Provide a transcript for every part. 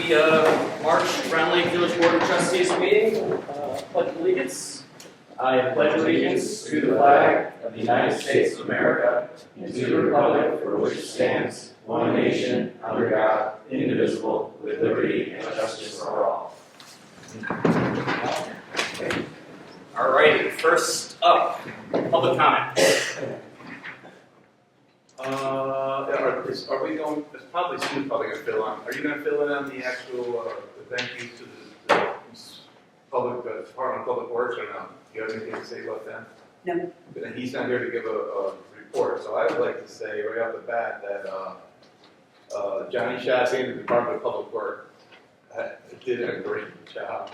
the March Round Lake Village Board of Trustees meeting. Pledge allegiance. I pledge allegiance to the flag of the United States of America and to the republic for which it stands, one nation, under God, indivisible, with liberty and justice for all. All righty, first up, public comment. Are we going? It's probably Sue's probably going to fill in. Are you going to fill in on the actual the thank you to the public Department of Public Works or no? Do you have anything to say about that? No. And he's not here to give a report, so I would like to say right off the bat that Johnny Chassie and the Department of Public Works did a great job.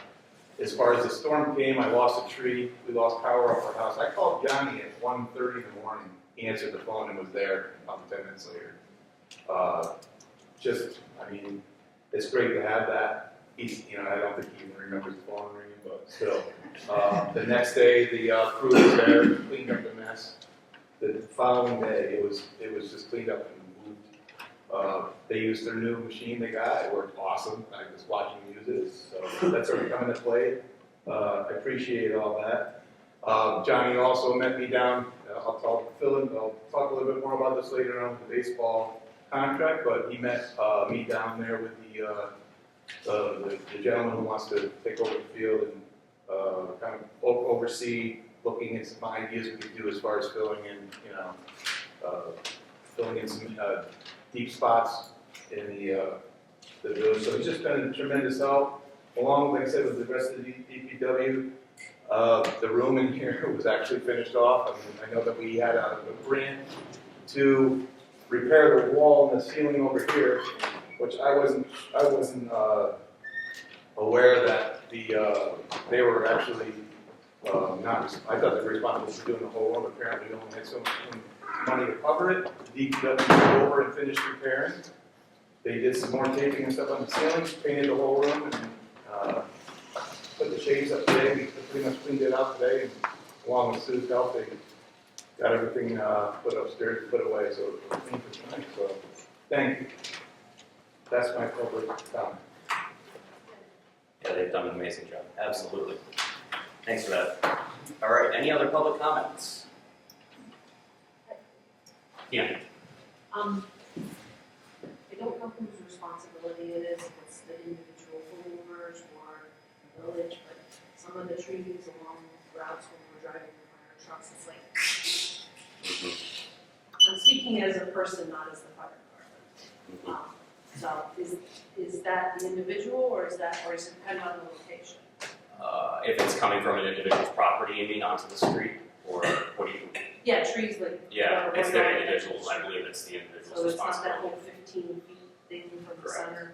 As far as the storm came, I lost a tree. We lost power off our house. I called Johnny at 1:30 in the morning. He answered the phone and was there about 10 minutes later. I mean, it's great to have that. I don't think he even remembers the phone ringing, but still. The next day, the crew was there, cleaned up the mess. The following day, it was just cleaned up and moved. They used their new machine they got. It worked awesome. I was watching them use it, so that's already coming to play. I appreciate all that. Johnny also met me down. I'll talk a little bit more about this later on with the baseball contract, but he met me down there with the gentleman who wants to take over the field and kind of oversee, looking at some ideas we could do as far as filling in some deep spots in the village. So he's just been a tremendous help, along, like I said, with the rest of the DPW. The room in here was actually finished off. I know that we had a grant to repair the wall and the ceiling over here, which I wasn't aware that they were actually not. I thought they were responsible for doing the whole room. Apparently, no one had so much money to cover it. DPW took over and finished repairing. They did some more taping and stuff on the ceilings, painted the whole room, and put the shades up today. We pretty much cleaned it out today, and along with Sue's help, they got everything put upstairs and put away, so it's clean for tonight. So, thank you. That's my public comment. Yeah, they've done an amazing job. Absolutely. Thanks for that. All right, any other public comments? Yeah. I don't know whose responsibility it is, if it's the individual homeowners or the village, but some of the trees along routes when we're driving the fire trucks, it's like, I'm speaking as a person, not as the fire department. So is that the individual, or is it depend on the location? If it's coming from an individual's property, you mean onto the street, or what do you? Yeah, trees like. Yeah, it's their individuals. I believe it's the individual's So it's not that responsibility. whole 15 feet thing from the Correct. center?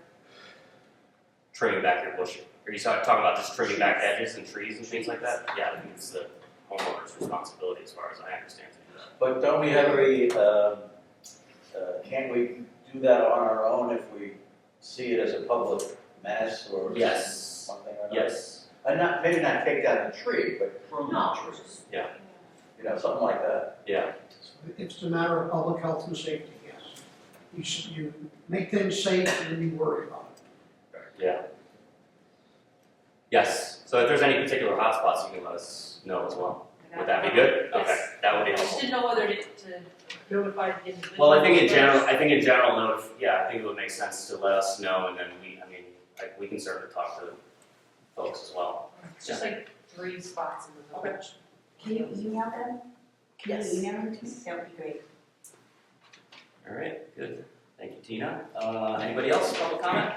Trimming back your bush. Are you talking about just trimming back edges and trees and things like that? Yeah, I think it's the homeowner's responsibility as far as I understand to do that. But don't we have can't we do that on our own if we see it as a public mess or Yes. something or another? Yes. And maybe not take down the tree, but prune No, the tree. Yeah. Something like that. Yeah. It's a matter of public health and safety, yes. You make things safe and then you worry about it. Yeah. Yes. So if there's any particular hotspots, you can let us know as well. Would that be good? Yes. Okay, that would be I just helpful. didn't know whether to notify the individual. Well, I think in general, I think it would make sense to let us know, and then we can certainly talk to folks as well. It's just like 3 spots in the village. Can you email them? Yes. Can you email them to me? That would be great. All right, good. Thank you, Tina. Anybody else public comment?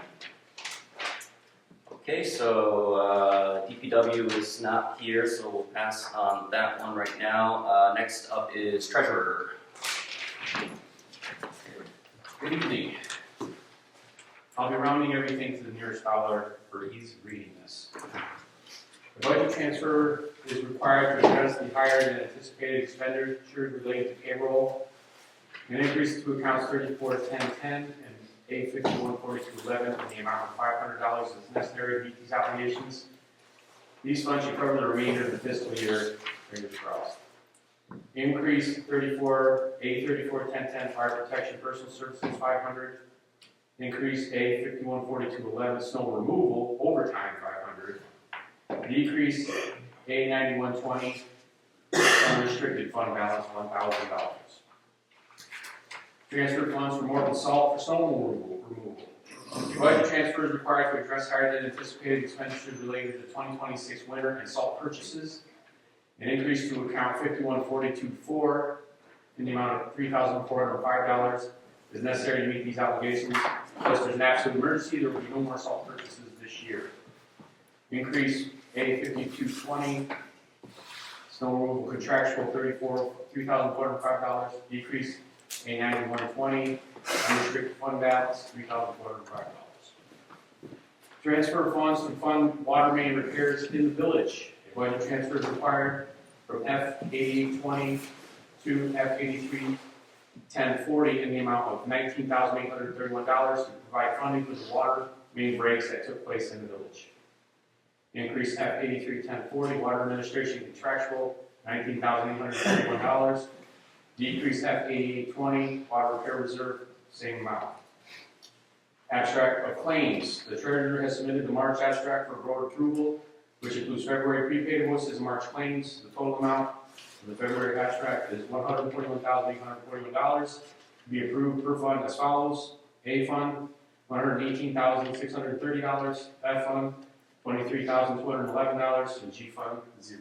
Okay, so DPW is not here, so we'll pass on that one right now. Next up is treasurer. Good evening. I'll be rounding everything to the nearest dollar for ease of reading this. The budget transfer is required to address the higher than anticipated expenditures related to payroll. An increase to accounts 341010 and A514211 in the amount of $500 is necessary to meet these obligations. These funds should cover the remainder of the fiscal year, fingers crossed. Increase A341010 fire protection personal services 500. Increase A 514211 snow removal overtime 500. Decrease A 9120 unrestricted fund balance $1,000. Transfer funds for Morton Salt for snow removal. The budget transfer is required to address higher than anticipated expenditures related to the 2026 winter and salt purchases. An increase to account 51424 in the amount of $3,405 is necessary to meet these obligations. Unless there's an absolute emergency, there will be no more salt purchases this year. Increase A 5220, snow removal contractual $3,405. Decrease A 9120, unrestricted fund balance $3,405. Transfer funds to fund water main repairs in the village. A budget transfer is required from F 8820 to F 831040 in the amount of $19,831 to provide funding for the water main breaks that took place in the village. Increase F 831040 water administration contractual $19,831. Decrease F 8820 water repair reserve, same amount. Abstract of claims. The treasurer has submitted the March abstract for board approval, which includes February prepaid invoices and March claims. The total amount of the February abstract is $141,841 to be approved per fund as follows. A fund, $118,630. F fund, $23,211, and G fund, 0.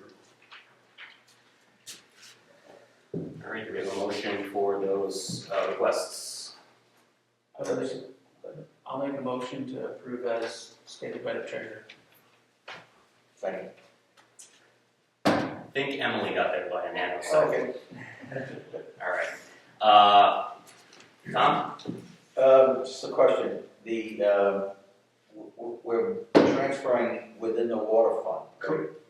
All right, do we have a motion for those requests? I'll make a motion to approve as stated by the treasurer. Second. I think Emily got there by a nanosecond. Okay. All right. Tom? Just a question, we're transferring within the water fund,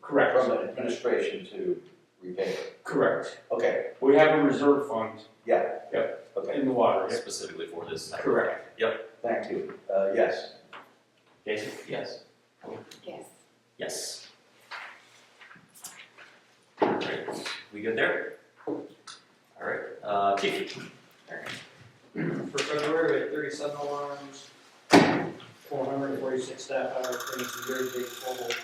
Correct. from administration to repair. Correct. Okay, We have a reserve fund yeah. Yep. Okay, in the water. Specifically for this. Correct. thank you, yes. Jason? Yes. Yes. Yes. All right, we good there? All right, Chief? For February, we had 37 alarms, 446 staff hours, bringing the year-to-date total to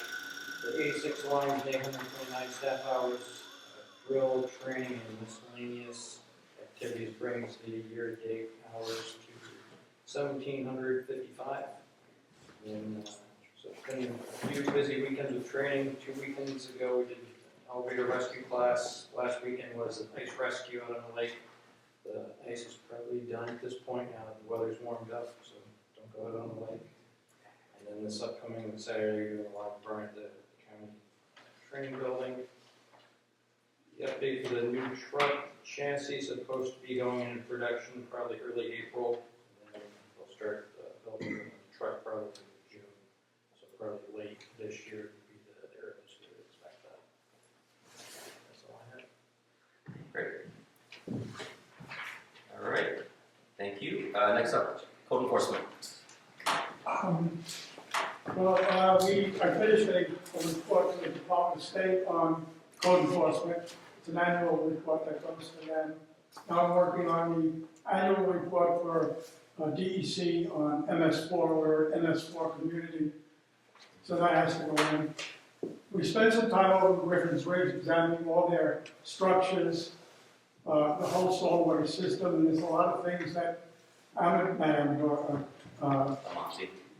86 alarms, 829 staff hours. Drill, training, and miscellaneous activities brings the year-to-date hours to 1,755. And so it's been a few busy weekends of training. 2 weekends ago, we did elevator rescue class. Last weekend was an ice rescue out on the lake. The ice is probably done at this point now that the weather's warmed up, so don't go out on the lake. And then this upcoming Saturday, we're doing a lot of burn at the county training building. The update for the new truck chassis is supposed to be going into production probably early April. And then we'll start building the truck probably in June. So probably late this year would be the earliest we would expect that. That's all I have. Great. All right, thank you. Next up, code enforcement. I finished a report to the Department of State on code enforcement. It's an annual report that goes to them. Now I'm working on the annual report for DEC on MS4, we're MS4 community. So that has to go in. We spent some time over Griffin's Ridge examining all their structures, the whole stormwater system, and there's a lot of things that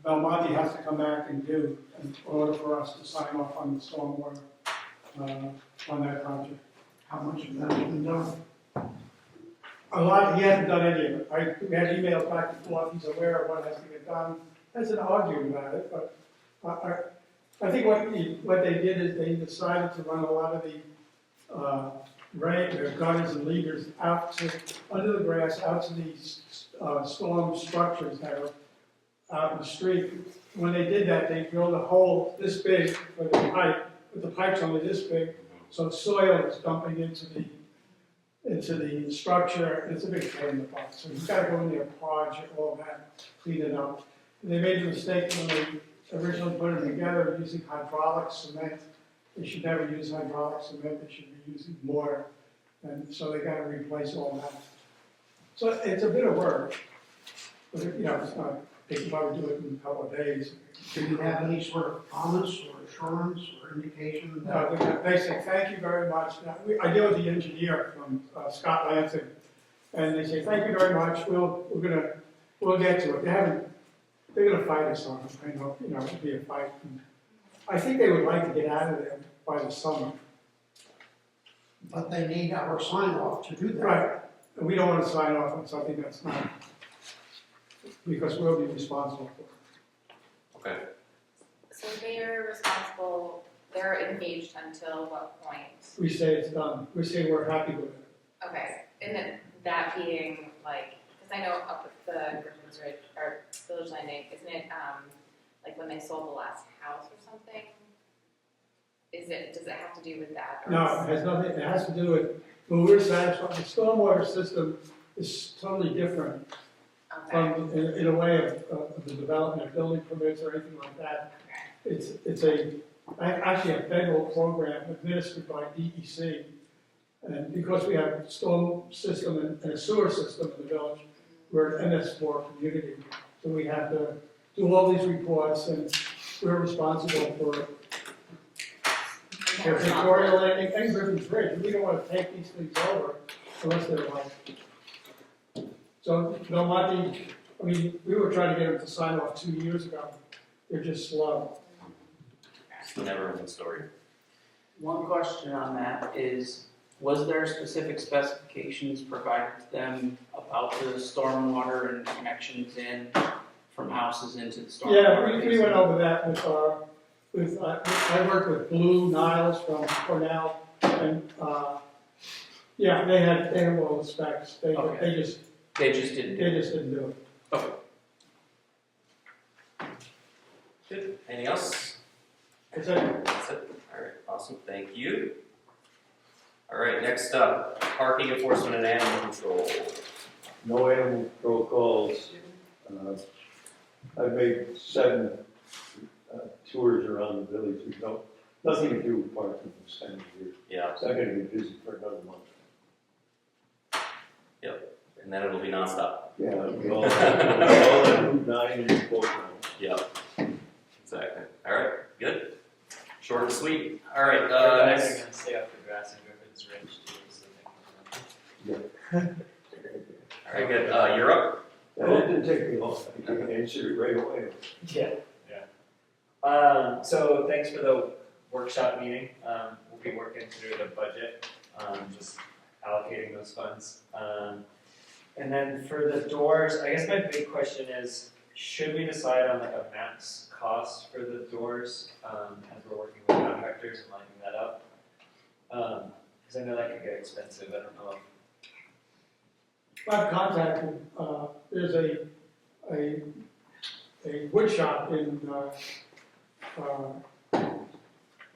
Belmonte has to come back and do in order for us to sign off on the stormwater on that project. How much of that has been done? A lot, he hasn't done any of it. We had emails back and forth, he's aware of what has to get done. Hasn't argued about it, but I think what they did is they decided to run a lot of the gutters and leaders out to, under the grass, out to these storm structures that are out in the street. When they did that, they drilled a hole this big for the pipe, but the pipe's only this big, so soil is dumping into the structure. It's a big pain in the butt. So you've got to go in there, podge all that, clean it up. And they made a mistake when they originally put it together using hydraulic cement. They should never use hydraulic cement. They should be using mortar. And so they got to replace all that. So it's a bit of work, but it's not they can probably do it in a couple of days. Do you have any sort of promise or assurance or indication that? They say, thank you very much. Now, I deal with the engineer from Scott Lansing, and they say, thank you very much, we'll get to it. They're gonna fight us on it, I know, it'll be a fight. And I think they would like to get out of there by the summer. But they need our sign off to do that. Right, and we don't wanna sign off on something that's not, because we'll be responsible for it. Okay. So they're responsible, they're engaged until what point? We say it's done, we say we're happy with it. Okay, and then that being like, because I know up at the Griffin's Ridge, or Village Landing, isn't it, like when they sold the last house or something? Does it have to do with that? or No, is- it has nothing, it has to do with, when we're satisfied, the stormwater system is totally different Okay, from, in a way of the development of building permits or anything like that. It's actually a federal program administered by DEC. And because we have a storm system and a sewer system in the village, we're an MS4 community. So we have to do all these reports, and we're responsible for Victoria Landing and Griffin's Ridge. We don't want to take these things over unless they're like. So, no, Monty, I mean, we were trying to get them to sign off 2 years ago. They're just slow. It's the never-ending story. One question on that is, was there specific specifications provided to them about the stormwater and connections in from houses into the stormwater? Yeah, we went over that I worked with Blue Niles from Cornell, and, yeah, they had all the specs. Okay. They just didn't do it. do it. Good. Anything else? That's it. That's it. All right, awesome, thank you. All right, next up, parking enforcement and animal control. No animal control calls. I've made 7 tours around the village. There's nothing to do with parking this time of year. Yeah, It's not gonna be busy for another month. and then it'll be nonstop. Yeah, we all at Route 9 and both now. Yep, exactly. All right, good. Short and sweet. All right, Guys next. are gonna stay off the grass and Griffin's Ridge too, so they can. All right, good. You're up. That didn't take me long. I can answer it right away. Yeah. So thanks for the workshop meeting. We'll be working through the budget, just allocating those funds. And then for the doors, I guess my big question is, should we decide on like a max cost for the doors, as we're working with contractors and lining that up? Cause I know that could get expensive, I don't know. I've contacted, there's a wood shop in,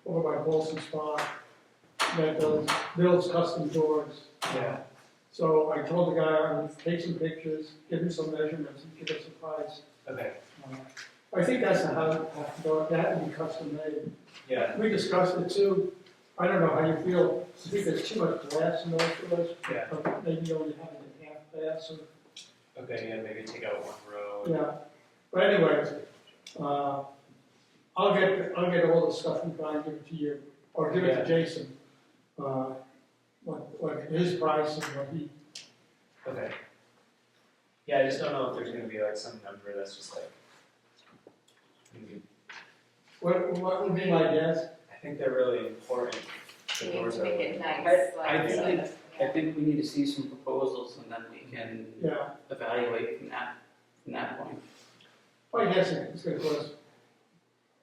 over by Bolson Spa that builds custom doors. Yeah. So I told the guy I would take some pictures, give him some measurements, and give us a price. Okay. I think that's how it has to go, that would be custom made. Yeah. We discussed it too, I don't know how you feel, I think there's too much glass in those doors. Yeah. Maybe only having it half glass, or, Okay, yeah, maybe take out one row. yeah. But anyways, I'll get all the stuff and try and give it to you, or give it to Jason. What his price and what he, Okay. Yeah, I just don't know if there's gonna be like some number that's just like. what would be my guess? I think they're really important. The we need doors to are make really it nice, I like. think- yeah. I think we need to see some proposals and then we can Yeah, evaluate from that point. my guess is it's gonna cost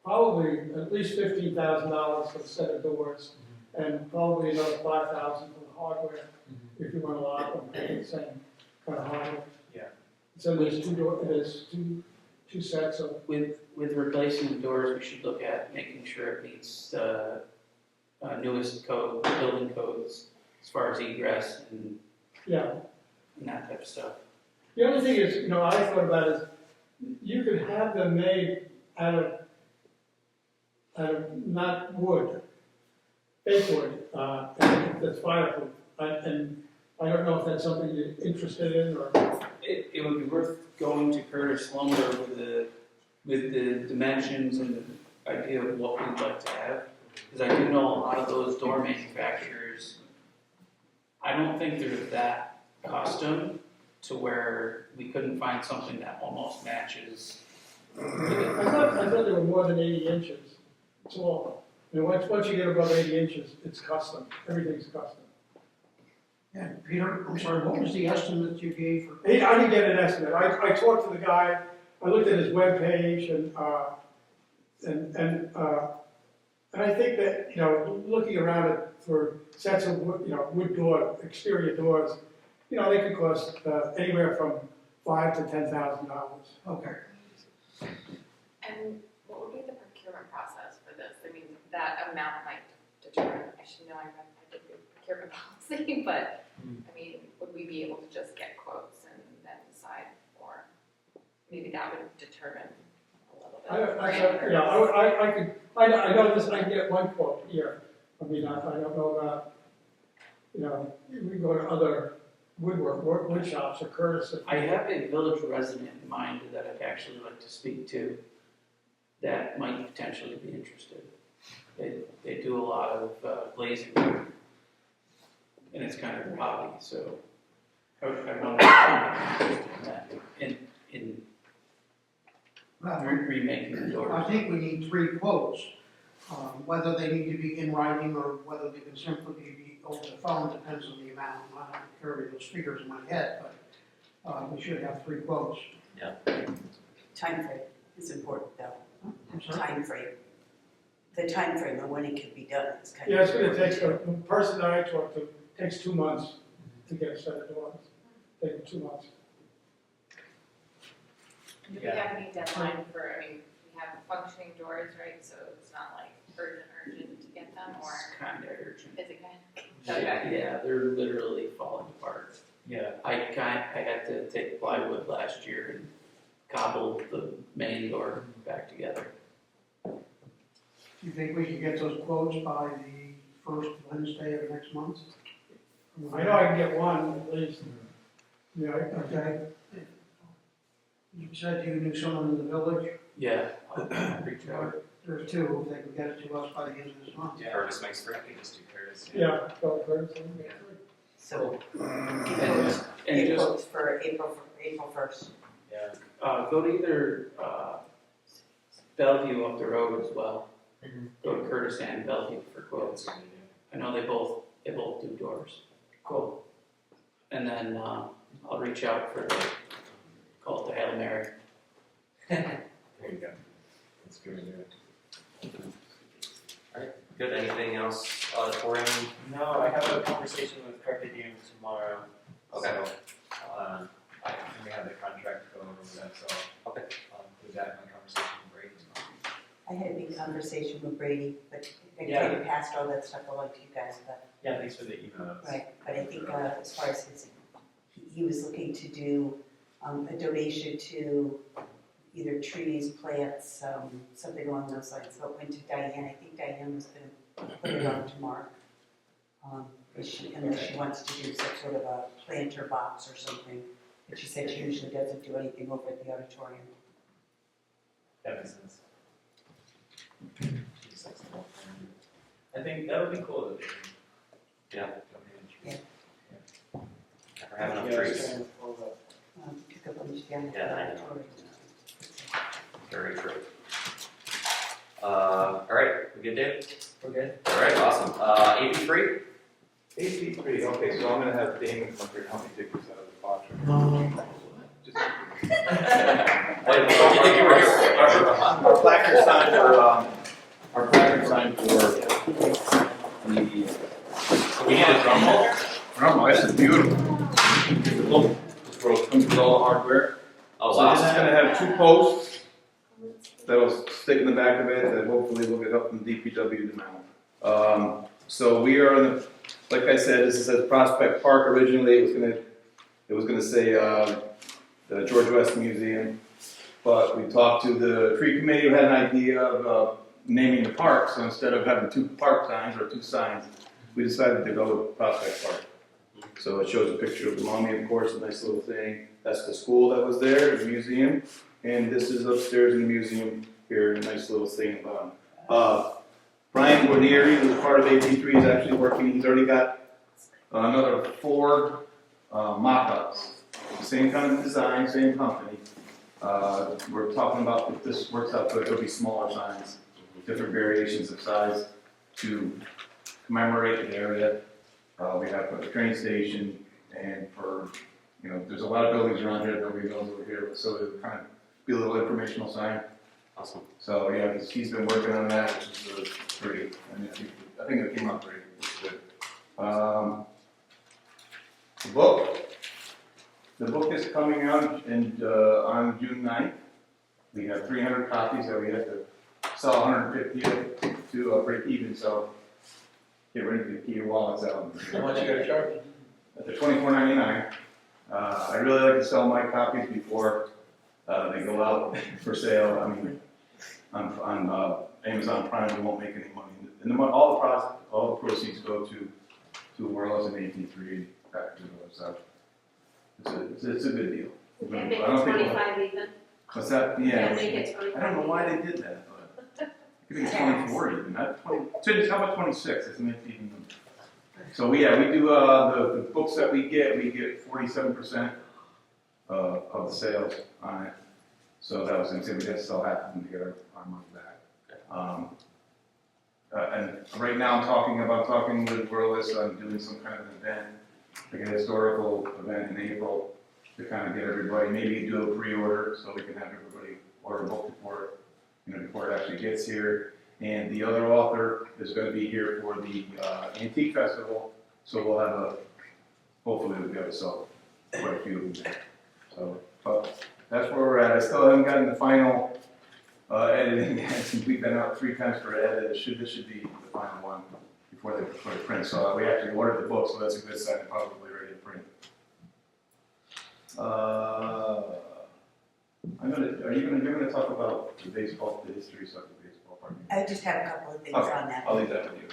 probably at least $15,000 for the set of doors, and probably another $5,000 for the hardware, if you want a lot of them, the same kind of hardware. Yeah. So there's two sets of, With replacing the doors, we should look at making sure it meets the newest building codes as far as egress and yeah. that type of stuff. The other thing is, I thought about is, you could have them made out of not wood, fake wood, that's fireproof. And I don't know if that's something you're interested in, or, It would be worth going to Curtis Lumber with the dimensions and the idea of what we'd like to have. Because I do know a lot of those door manufacturers, I don't think they're that custom to where we couldn't find something that almost matches. I thought they were more than 80 inches tall. You know, once you get above 80 inches, it's custom, everything's custom. Yeah, Peter, I'm sorry, what was the estimate you gave for? I didn't get an estimate, I talked to the guy, I looked at his webpage, and I think that, you know, looking around it for sets of wood, you know, wood door, exterior doors, you know, they could cost anywhere from $5,000 to $10,000. Okay. And what would be the procurement process for this? I mean, that amount might determine, I should know, I did the procurement policy, but, I mean, would we be able to just get quotes and then decide, or maybe that would determine a little bit? I know this, I can get one quote here. I mean, I don't know about, you know, we go to other wood shops or Curtis. I have a village resident in mind that I'd actually like to speak to that might potentially be interested. They do a lot of glazing work, and it's kind of their hobby, so I wonder if they're interested in that, in remaking the I doors. think we need 3 quotes. Whether they need to be in writing or whether they can simply be over the phone depends on the amount. I don't have to carry those figures in my head, but we should have 3 quotes. Time frame is important though. I'm sorry? Time frame. The time frame of when it can be done is kind of. Yeah, it's gonna take, the person that I talked to, takes 2 months to get a set of doors. Take 2 months. Do we have any deadline for, I mean, we have functioning doors, right, so it's not like urgent to get them, or It's kind of urgent. is it kind of? Yeah, they're literally falling apart. Yeah. I had to take plywood last year and cobble the main door back together. Do you think we can get those quotes by the first Wednesday of next month? I know I can get one at least. Yeah, Okay. You said you knew someone in the village. Yeah, I'll reach out. There's 2, if they can get it to us by the end of this month. Curtis makes three, I can just do Curtis. yeah, go first. So, And get just, quotes for April 1st. Yeah. go to either, Bellevue up the road as well. Go to Curtis and Bellevue for quotes. I know they both do doors. Cool. And then, I'll reach out for the, call it the Hail Mary. There you go. That's good. Alright, good. Anything else auditorium? No, I have a conversation with Carpe Diem tomorrow. Okay. So, we have the contract to go over that, so. Okay. Was that my conversation with Brady tomorrow? I had a big conversation with Brady, but I Yeah. kind of passed all that stuff along to you guys, but, Yeah, thanks for the email. right, but I think as far as he was looking to do a donation to either trees, plants, something along those lines. So it went to Diane. I think Diane was going to put it on to Mark. Unless she wants to do some sort of a planter box or something. But she said she usually doesn't do anything over at the auditorium. That makes sense. I think that would be cool. That they can Yeah. donate. Never have enough Yeah, I was trees. trying to pull up. Took a bunch down at the Yeah, I know. auditorium. Very true. Alright, we good, Dave? We're good. Alright, awesome. VB3? VB3, okay, so I'm gonna have Damon come up here and help me dig this out of the box. Just- What did you think you were here for? Our placard sign for the, We need a drum roll? oh, this is beautiful. This roll comes with all the hardware. Oh, So this is wow. gonna have 2 posts that'll stick in the back of it that hopefully will get help from DPW to mount. So we are in the, like I said, this is at Prospect Park originally. It was gonna say the George West Museum, but we talked to the tree committee who had an idea of naming the park. So instead of having 2 park signs or 2 signs, we decided to go with Prospect Park. So it shows a picture of the mummy, of course, a nice little thing. That's the school that was there, the museum. And this is upstairs in the museum here, a nice little thing about him. Brian Guarnieri, who's a part of VB3, is actually working. He's already got another 4 mock-ups. Same kind of design, same company. We're talking about if this works out good, there'll be smaller signs, different variations of size to commemorate the area. We have a train station, and for, there's a lot of buildings around here that nobody knows over here, so it'll kind of be a little informational sign. Awesome. So yeah, he's been working on that, which is great. I think it came out great. It's good. The book is coming out on June 9th. We have 300 copies that we have to sell 150 to break even. So get ready to keep your wallets out. How much you gotta charge? At the $24.99. I really like to sell my copies before they go out for sale. I mean, on Amazon Prime, we won't make any money. And all the proceeds go to Wireless and VB3 back to the website. It's a good deal. You can't make I it don't think 25 even. What's that? You Yeah. can't make it 25. I don't know why they did that, but I think it's 24 even. Not 20. How about 26? Isn't it even? So we do the books that we get 47% of the sales on it. So that was going to say we have to sell half of them to get our money back. And right now I'm talking with Wireless on doing some kind of event, like a historical event in April, to kind of get everybody, maybe do a pre-order so we can have everybody order a book before it actually gets here. And the other author is going to be here for the Antique Festival, so we'll have hopefully we'll be able to sell quite a few of them. So, but that's where we're at. I still haven't gotten the final editing yet, since we've been out 3 times for edit. This should be the final one before they print. So we actually ordered the book, so that's a good sign. Probably ready to print. You're gonna talk about the baseball, the history stuff of baseball, pardon me. I just have a couple of things Okay, on that. I'll leave that with you.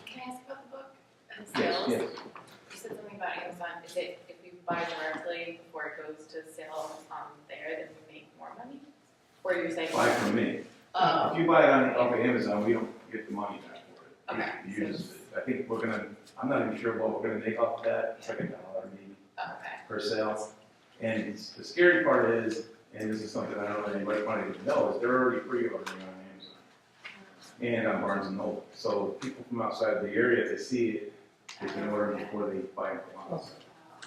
Can I ask about the book and Yes, sales? yes. You said something about Amazon. Is it if we buy directly before it goes to sale there, then we make more money? Or you're saying? Buy from me. Oh, If you buy it off of Amazon, we don't get the money back for it. Okay. I think I'm not even sure what we're gonna make off of that. It's like $1 maybe okay. per sale. And the scary part is, and this is something I don't know anybody wanted to know, is they're already pre-ordering on Amazon and on Barnes and Noble. So people from outside the area, if they see it, they can order it before they buy it from us.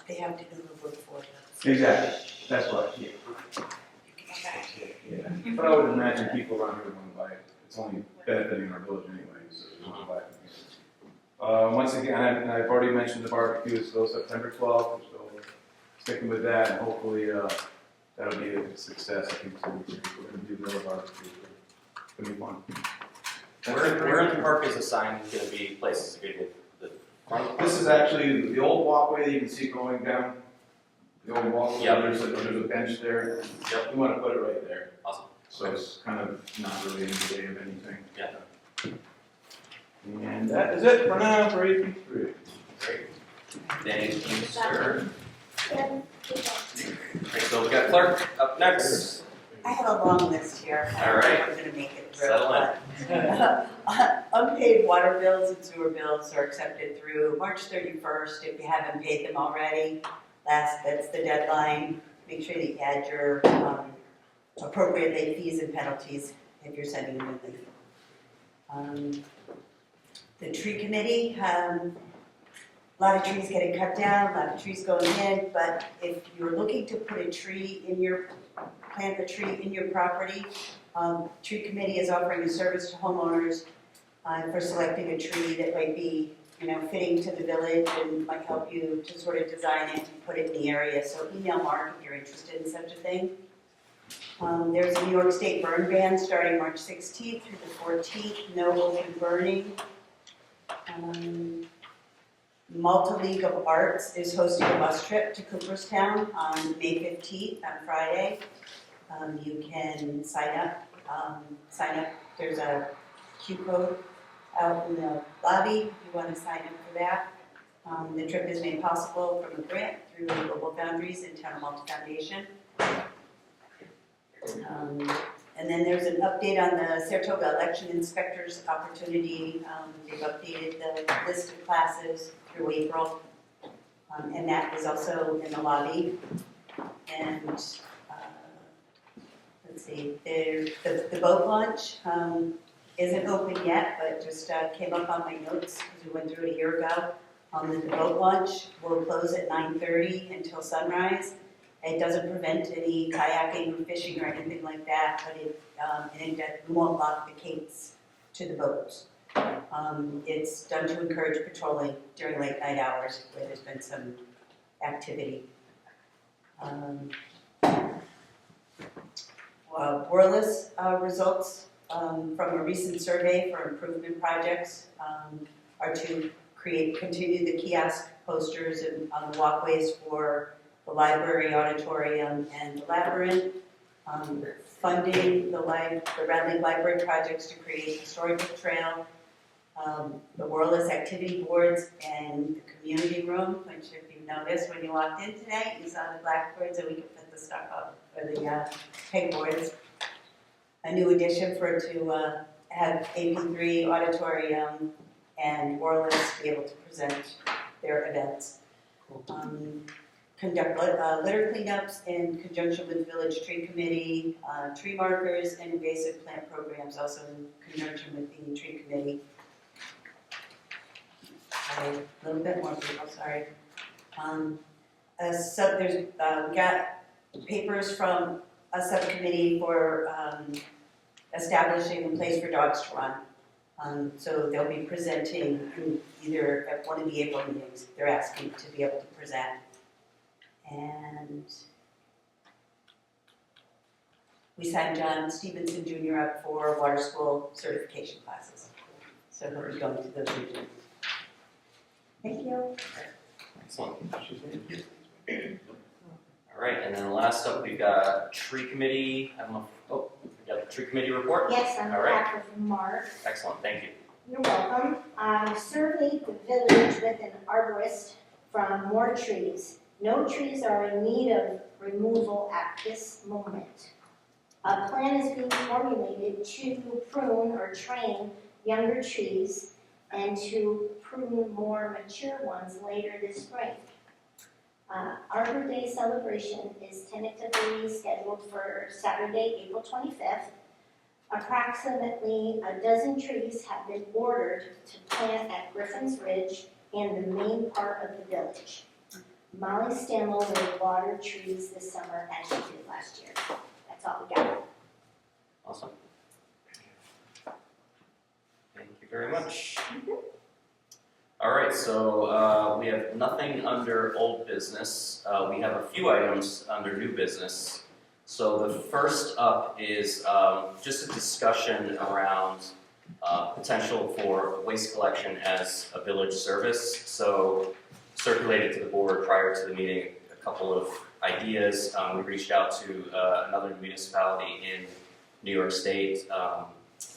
They have to do the work for it. Exactly. That's what. Yeah. Okay. Yeah. But I would imagine people around here would want to buy it. It's only benefiting our village anyway, so we want to buy it. Once again, I've already mentioned the barbecue is still September 12th, so sticking with that, and hopefully that'll be a success. I think so. We're going to do another barbecue. It's going to be fun. Where in the park is the sign going to be placed? Is it going to be the front? This is actually the old walkway that you can see going down. The old walkway. Yep. There's a bench there. Yep. We want to put it right there. Awesome. So it's kind of not really in the way of anything. Yeah. And that is it for now for AP3. Great. Thank you, sir. Alright, so we got Clark up next. I have a long list here. I All don't know right. if I'm gonna make it through. Settle but, unpaid water bills and sewer bills are accepted through March 31st. If you haven't paid them already, that's the deadline. Make sure that you add your appropriate late fees and penalties if you're sending them in. The tree committee, a lot of trees getting cut down, a lot of trees going in, but if you're looking to plant a tree in your property, tree committee is offering a service to homeowners for selecting a tree that might be, fitting to the village and might help you to sort of design it and put it in the area. So email Mark if you're interested in such a thing. There's a New York State burn ban starting March 16th through the 14th, no open burning. Malta League of Arts is hosting a bus trip to Cooperstown on May 15th, on Friday. You can sign up. There's a Q code out in the lobby if you want to sign up for that. The trip is made possible from a grant through Global Boundaries and Town of Malta Foundation. And then there's an update on the Saratoga Election Inspectors opportunity. They've updated the list of classes through April. And that is also in the lobby. And let's see, the boat launch isn't open yet, but just came up on my notes because we went through it a year ago. The boat launch will close at 9:30 until sunrise. It doesn't prevent any kayaking or fishing or anything like that, but we won't lock the gates to the boats. It's done to encourage patrolling during late night hours where there's been some activity. Wireless results from a recent survey for improvement projects are to continue the kiosk posters on the walkways for the library, auditorium, and the labyrinth, funding the Red Lake Library projects to create a storybook trail, the wireless activity boards, and the community room, which if you noticed when you walked in today, you saw the blackboards and we could put the stuff up, or the pegboards. A new addition to have AP3 auditorium and wireless be able to present their events. Conduct litter cleanups in conjunction with Village Tree Committee, tree markers, and invasive plant programs also in conjunction with the Tree Committee. A little bit more people, sorry. We got papers from a subcommittee for establishing a place for dogs to run. So they'll be presenting either at one of the April meetings. They're asking to be able to present. And we signed John Stevenson Jr. up for water school certification classes. So he'll be going to those meetings. Thank you. Excellent. All right, and then last up, we've got tree committee. I don't know. We got the tree committee report. Yes, on All right. behalf of Mark. Excellent. Thank you. You're welcome. Surveyed the village with an arborist from more trees. No trees are in need of removal at this moment. A plan is being formulated to prune or train younger trees and to prune more mature ones later this spring. Arbor Day celebration is tentatively scheduled for Saturday, April 25th. Approximately a dozen trees have been ordered to plant at Griffin's Ridge and the main part of the village. Molly Stammel will water trees this summer as she did last year. That's all we got. Awesome. Thank you very much. All right, so we have nothing under old business. We have a few items under new business. So the first up is just a discussion around potential for waste collection as a village service. So circulated to the board prior to the meeting a couple of ideas. We reached out to another municipality in New York State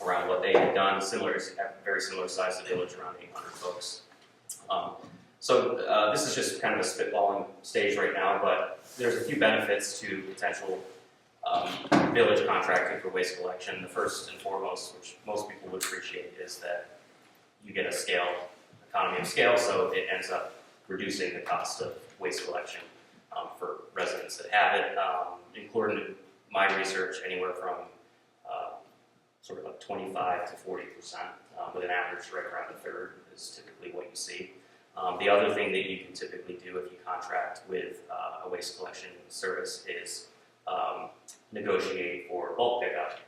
around what they had done, very similar size to village, around 800 folks. So this is just kind of a spitballing stage right now, but there's a few benefits to potential village contracting for waste collection. The first and foremost, which most people would appreciate, is that you get economy of scale, so it ends up reducing the cost of waste collection for residents that have it. According to my research, anywhere from sort of like 25 to 40%, with an average right around a third is typically what you see. The other thing that you can typically do if you contract with a waste collection service is negotiate for bulk pickup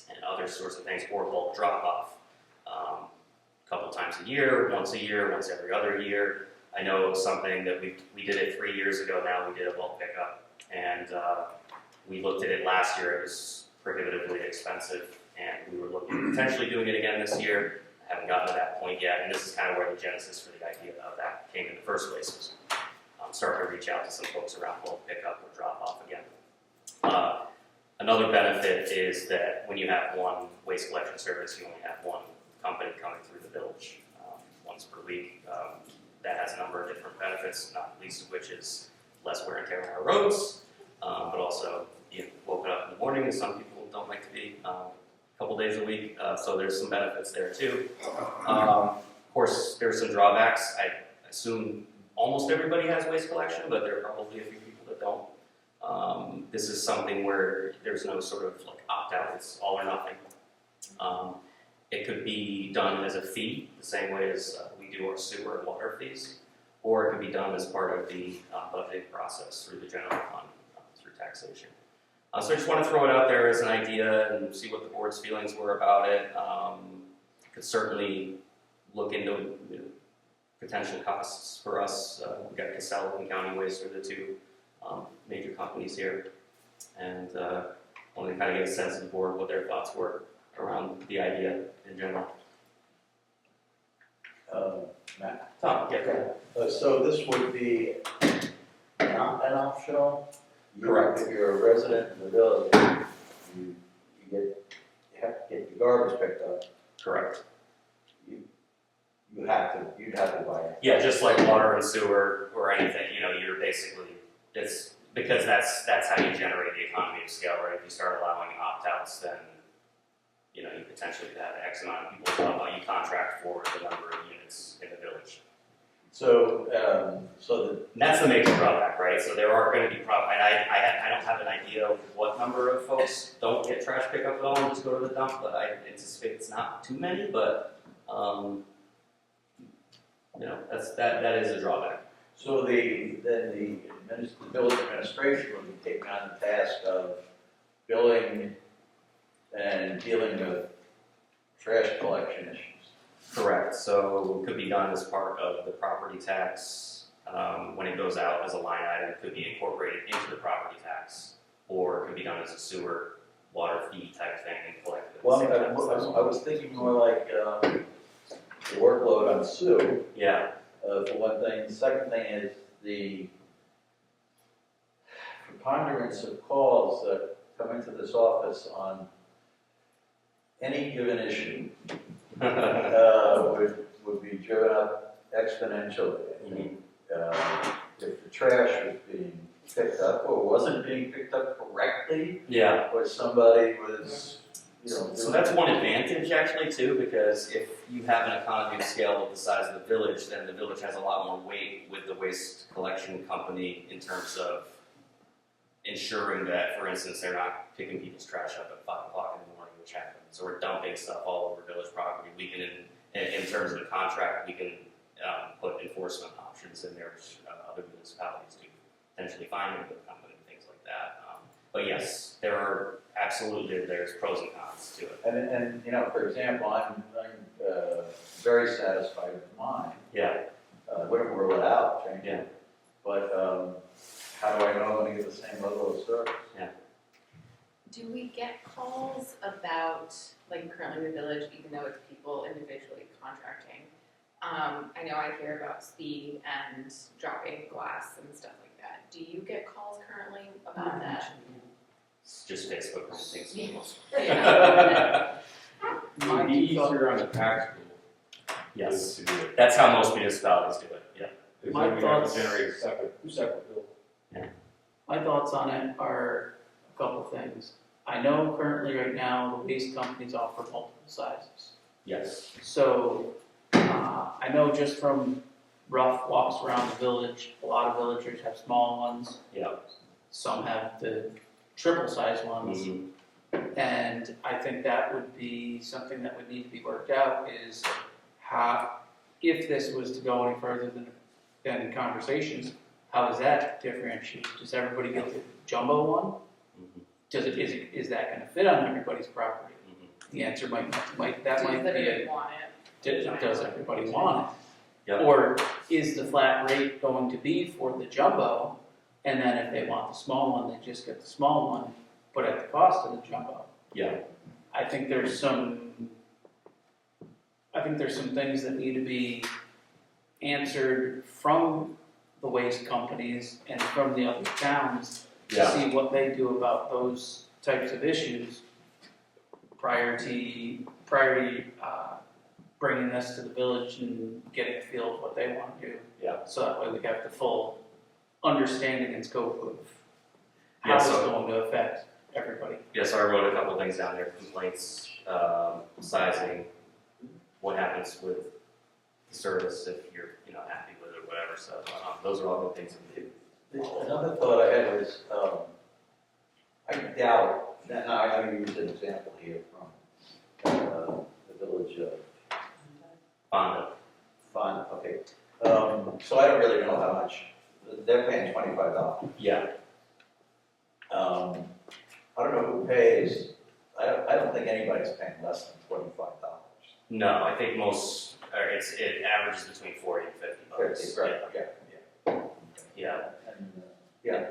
and other sorts of things, or bulk drop-off a couple times a year, once every other year. I know something that we did it 3 years ago now. We did a bulk pickup, and we looked at it last year. It was prohibitively expensive, and we were looking at potentially doing it again this year. I haven't gotten to that point yet, and this is kind of where the genesis for the idea of that came in the first place, was starting to reach out to some folks around bulk pickup or drop-off again. Another benefit is that when you have one waste collection service, you only have one company coming through the village once per week. that has a number of different benefits, not least of which is less wear and tear on our roads, but also being woken up in the morning, as some people don't like to be, a couple days a week, so there's some benefits there too. Of course, there's some drawbacks. I assume almost everybody has waste collection, but there are probably a few people that don't. This is something where there's no sort of like opt-out, it's all or nothing. It could be done as a fee, the same way as we do our sewer and water fees, or it could be done as part of the budgeting process through the general fund, through taxation. So I just want to throw it out there as an idea and see what the board's feelings were about it. Could certainly look into potential costs for us. We've got Casella and County Waste are the two major companies here, and wanted to kind of get a sense of the board what their thoughts were around the idea in general. Matt? Tom, yeah, go ahead. So this would be not an optional? Correct. If you're a resident in the village, you have to get your garbage picked up. Correct. You'd have to buy it. Yeah, just like water and sewer or anything, you're basically, it's because that's how you generate the economy of scale, right? If you start allowing opt-outs, then you potentially could have X amount of people you contract for the number of units in the village. So, And that's the major drawback, right? So there are going to be problems, and I don't have an idea of what number of folks don't get trash pickup at all and just go to the dump, but I anticipate it's not too many, but that is a drawback. So the village administration will be taking on the task of billing and dealing with trash collection issues. Correct. So it could be done as part of the property tax. When it goes out as a line item, it could be incorporated into the property tax, or it could be done as a sewer water fee type thing and collected. Well, I was thinking more like the workload on Sue. Yeah. For one thing. The second thing is the preponderance of calls that come into this office on any given issue would be driven up exponentially. If the trash was being picked up or wasn't being picked up correctly, Yeah. or somebody was, So that's one advantage actually too, because if you have an economy of scale of the size of the village, then the village has a lot more weight with the waste collection company in terms of ensuring that, for instance, they're not picking people's trash up at 5 o'clock in the morning, which happens, or dumping stuff all over village property. We can, in terms of the contract, we can put enforcement options in there, which other municipalities do, potentially fine the company, things like that. But yes, there's pros and cons to it. and for example, I'm very satisfied with mine. Yeah. Wouldn't rule it out, change Yeah. it. But how do I know I'm going to get the same level of service? Do we get calls about, like currently in the village, even though it's people individually contracting? I know I hear about speed and dropping glass and stuff like that. Do you get calls currently about that? It's just Facebook and things. Yeah. It'd be easier on the tax bill. Yes. To do it. That's how most municipalities do it, yeah. Because My then we have thoughts- to generate two separate bills. My thoughts on it are a couple things. I know currently right now the waste companies offer multiple sizes. Yes. So I know just from rough walks around the village, a lot of villagers have small ones. Yeah. Some have the triple size ones. Mm-hmm. And I think that would be something that would need to be worked out is how, if this was to go any further than conversations, how does that differentiate? Does everybody get the jumbo one? Mm-hmm. Is that going to fit on everybody's property? Mm-hmm. The answer might Does be everybody a, want it? does everybody want it? Yep. Or is the flat rate going to be for the jumbo, and then if they want the small one, they just get the small one, but at the cost of the jumbo? Yeah. I think there's some things that need to be answered from the waste companies and from the other towns to see what they do about those types of issues prior to bringing this to the village and getting a feel of what they want to do. Yeah. So that way we have the full understanding and scope of how Yeah, it's so- going to affect everybody. Yeah, so I wrote a couple things down there, complaints, sizing, what happens with the service if you're, happy with it or whatever, so, those are all good things to do. Another thought I had was, I doubt, and I'm going to use an example here from the village of Fonda. Fun, okay. So I don't really know how much, they're paying $25. Yeah, I don't know who pays, I don't think anybody's paying less than $25. no, I think most, it averages between 40 and 50 bucks. Right, yeah. Yeah, And, yeah,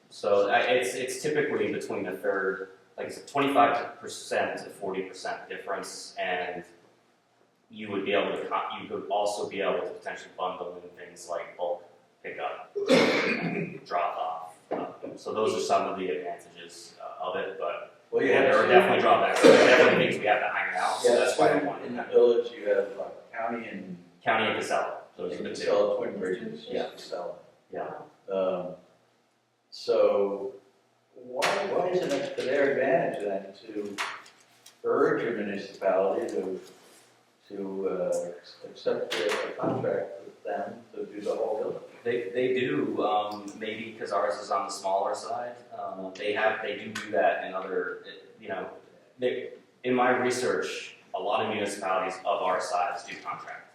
so it's typically between a third, like I said, 25% to 40% difference, and you would be able to, you could also be able to potentially bundle in things like bulk pickup, drop off. So those are some of the advantages of it, but well, you yeah, there are have, definitely drawbacks. There are definitely things we have to iron out, so yeah, that's why I wanted in to the village, you have county and county and Casella. Those are the two. Casella, Twin Bridges, Yeah. Casella. Yeah. So why isn't it to their advantage then to urge a municipality to accept a contract with them to do the whole building? They do, maybe because ours is on the smaller side. They do that in other, in my research, a lot of municipalities of our size do contract.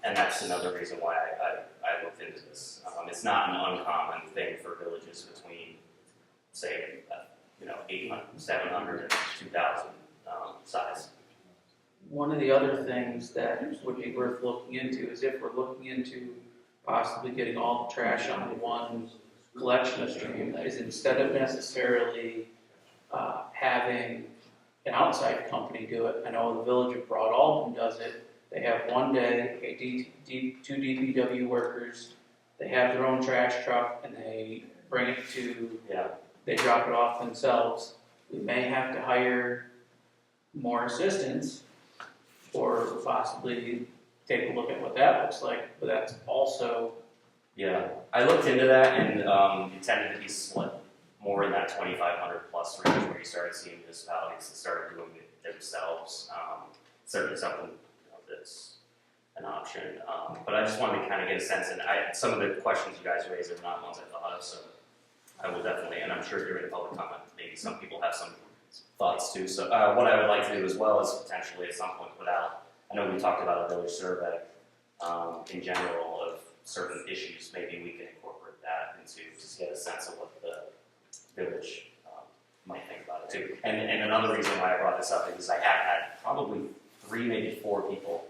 And that's another reason why I looked into this. It's not an uncommon thing for villages between, say, 800, 700, and 2,000 size. One of the other things that would be worth looking into is if we're looking into possibly getting all the trash on one collection stream, is instead of necessarily having an outside company do it. I know the village of Broad Alton does it. They have one day, two DPW workers, they have their own trash truck, and they bring it to, they drop it off themselves. We may have to hire more assistants, or possibly take a look at what that looks like, but that's also. Yeah, I looked into that, and it tended to be split more in that 2,500 plus range, where you started seeing municipalities that started doing it themselves. Certainly something that's an option, but I just wanted to kind of get a sense, and some of the questions you guys raised are not ones I thought of, so I will definitely, and I'm sure during the public comment, maybe some people have some thoughts too. So what I would like to do as well is potentially at some point put out, I know we talked about a village survey in general of certain issues, maybe we can incorporate that into, just get a sense of what the village might think about it too. And another reason why I brought this up is I have had probably 3, maybe 4 people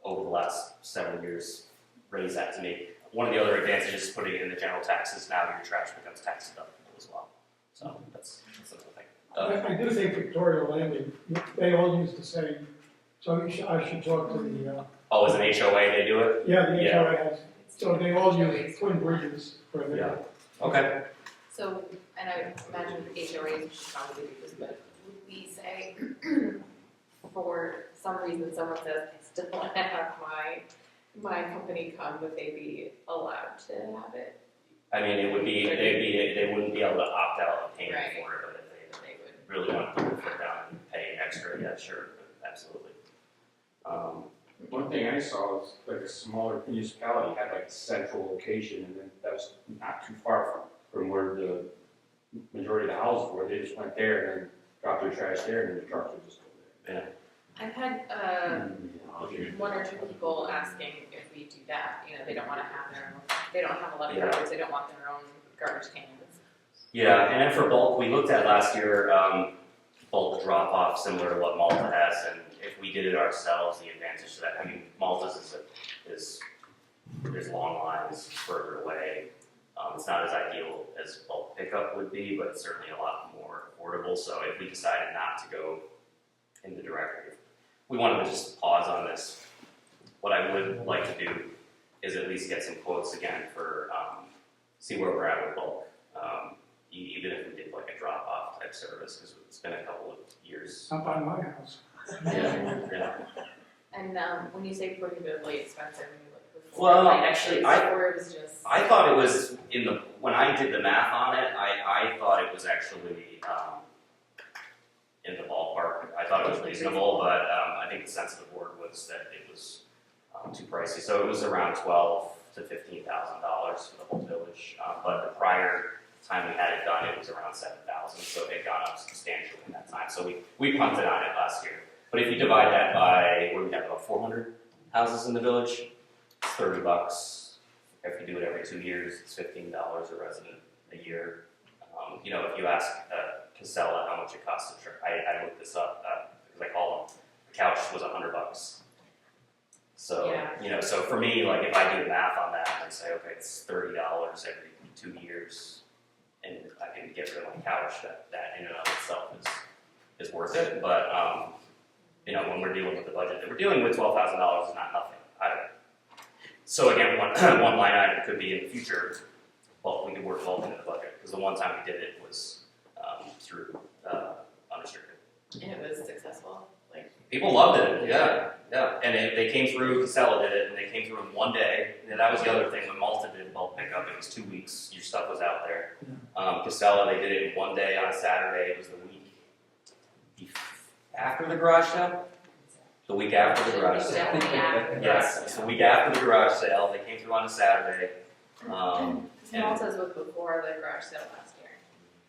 over the last 7 years raise that to me. One of the other advantages is putting it in the general taxes, now your trash becomes tax deductible as well. So that's another thing. I do think Victoria Landing, they all use the same, so I should talk to the, Oh, as an HOA they do it? yeah, the Yeah. HOA has, so they all use Twin Bridges for their. Yeah. Okay. So, and I imagine HOAs should probably do this, but would we say, for some reason, someone says, I still want to have my company come, would they be allowed to have it? I mean, it would be, they wouldn't be able to opt out of paying Right. for it, but if They would. they really want to put their foot down and pay extra, yeah, sure, absolutely. One thing I saw was like a smaller municipality had like a central location, and then that was not too far from where the majority of the houses were. They just went there and then dropped their trash there, and then the trucks would just go there. I've had one or two people asking if we do that. They don't want to have their own, they don't have a lot of Yeah. garbage, they don't want their own garbage cans. Yeah, and then for bulk, we looked at last year, bulk drop-off similar to what Malta has, and if we did it ourselves, the advantage to that, I mean, Malta's is there's long lines further away. It's not as ideal as bulk pickup would be, but it's certainly a lot more affordable. So if we decided not to go in the direction, we wanted to just pause on this. What I would like to do is at least get some quotes again for, see where we're at with bulk. Even if we did like a drop-off type service, because it's been a couple of years. Up by my house. Yeah, yeah. And And when you say prohibitively expensive, when you look before, Well, like, actually, before it was just. I thought it was when I did the math on it, I thought it was actually in the ballpark. I thought it was reasonable, but I think the sense of the board was that it was too pricey. So it was around $12,000 to $15,000 for the whole village. But the prior time we had it done, it was around $7,000, so it had gone up substantially in that time. So we punted on it last year. But if you divide that by, what do we have, about 400 houses in the village, it's $30. If you do it every 2 years, it's $15 a resident a year. You know, if you ask Casella how much it costs to I looked this up because I called them. The couch was $100. So, Yeah. you know, so for me, like if I do the math on that and say, okay, it's $30 every 2 years, and I can get rid of my couch, that in and of itself is worth it. But you know, when we're dealing with the budget that we're dealing with, $12,000 is not nothing either. So again, one line item could be in the future. Well, we could work both into the budget because the one time we did it was through unrestricted. And it was successful, like. People loved it, yeah. And they came through, Casella did it, and they came through in one day. And that was the other thing, when Malta did bulk pickup, it was 2 weeks, your stuff was out there. Casella, they did it in one day on a Saturday, it was the week after the garage sale? The week after the garage sale. Definitely after. Yes, it's the week after the garage sale, they came through on a Saturday. Because And- Malta's was before the garage sale last year.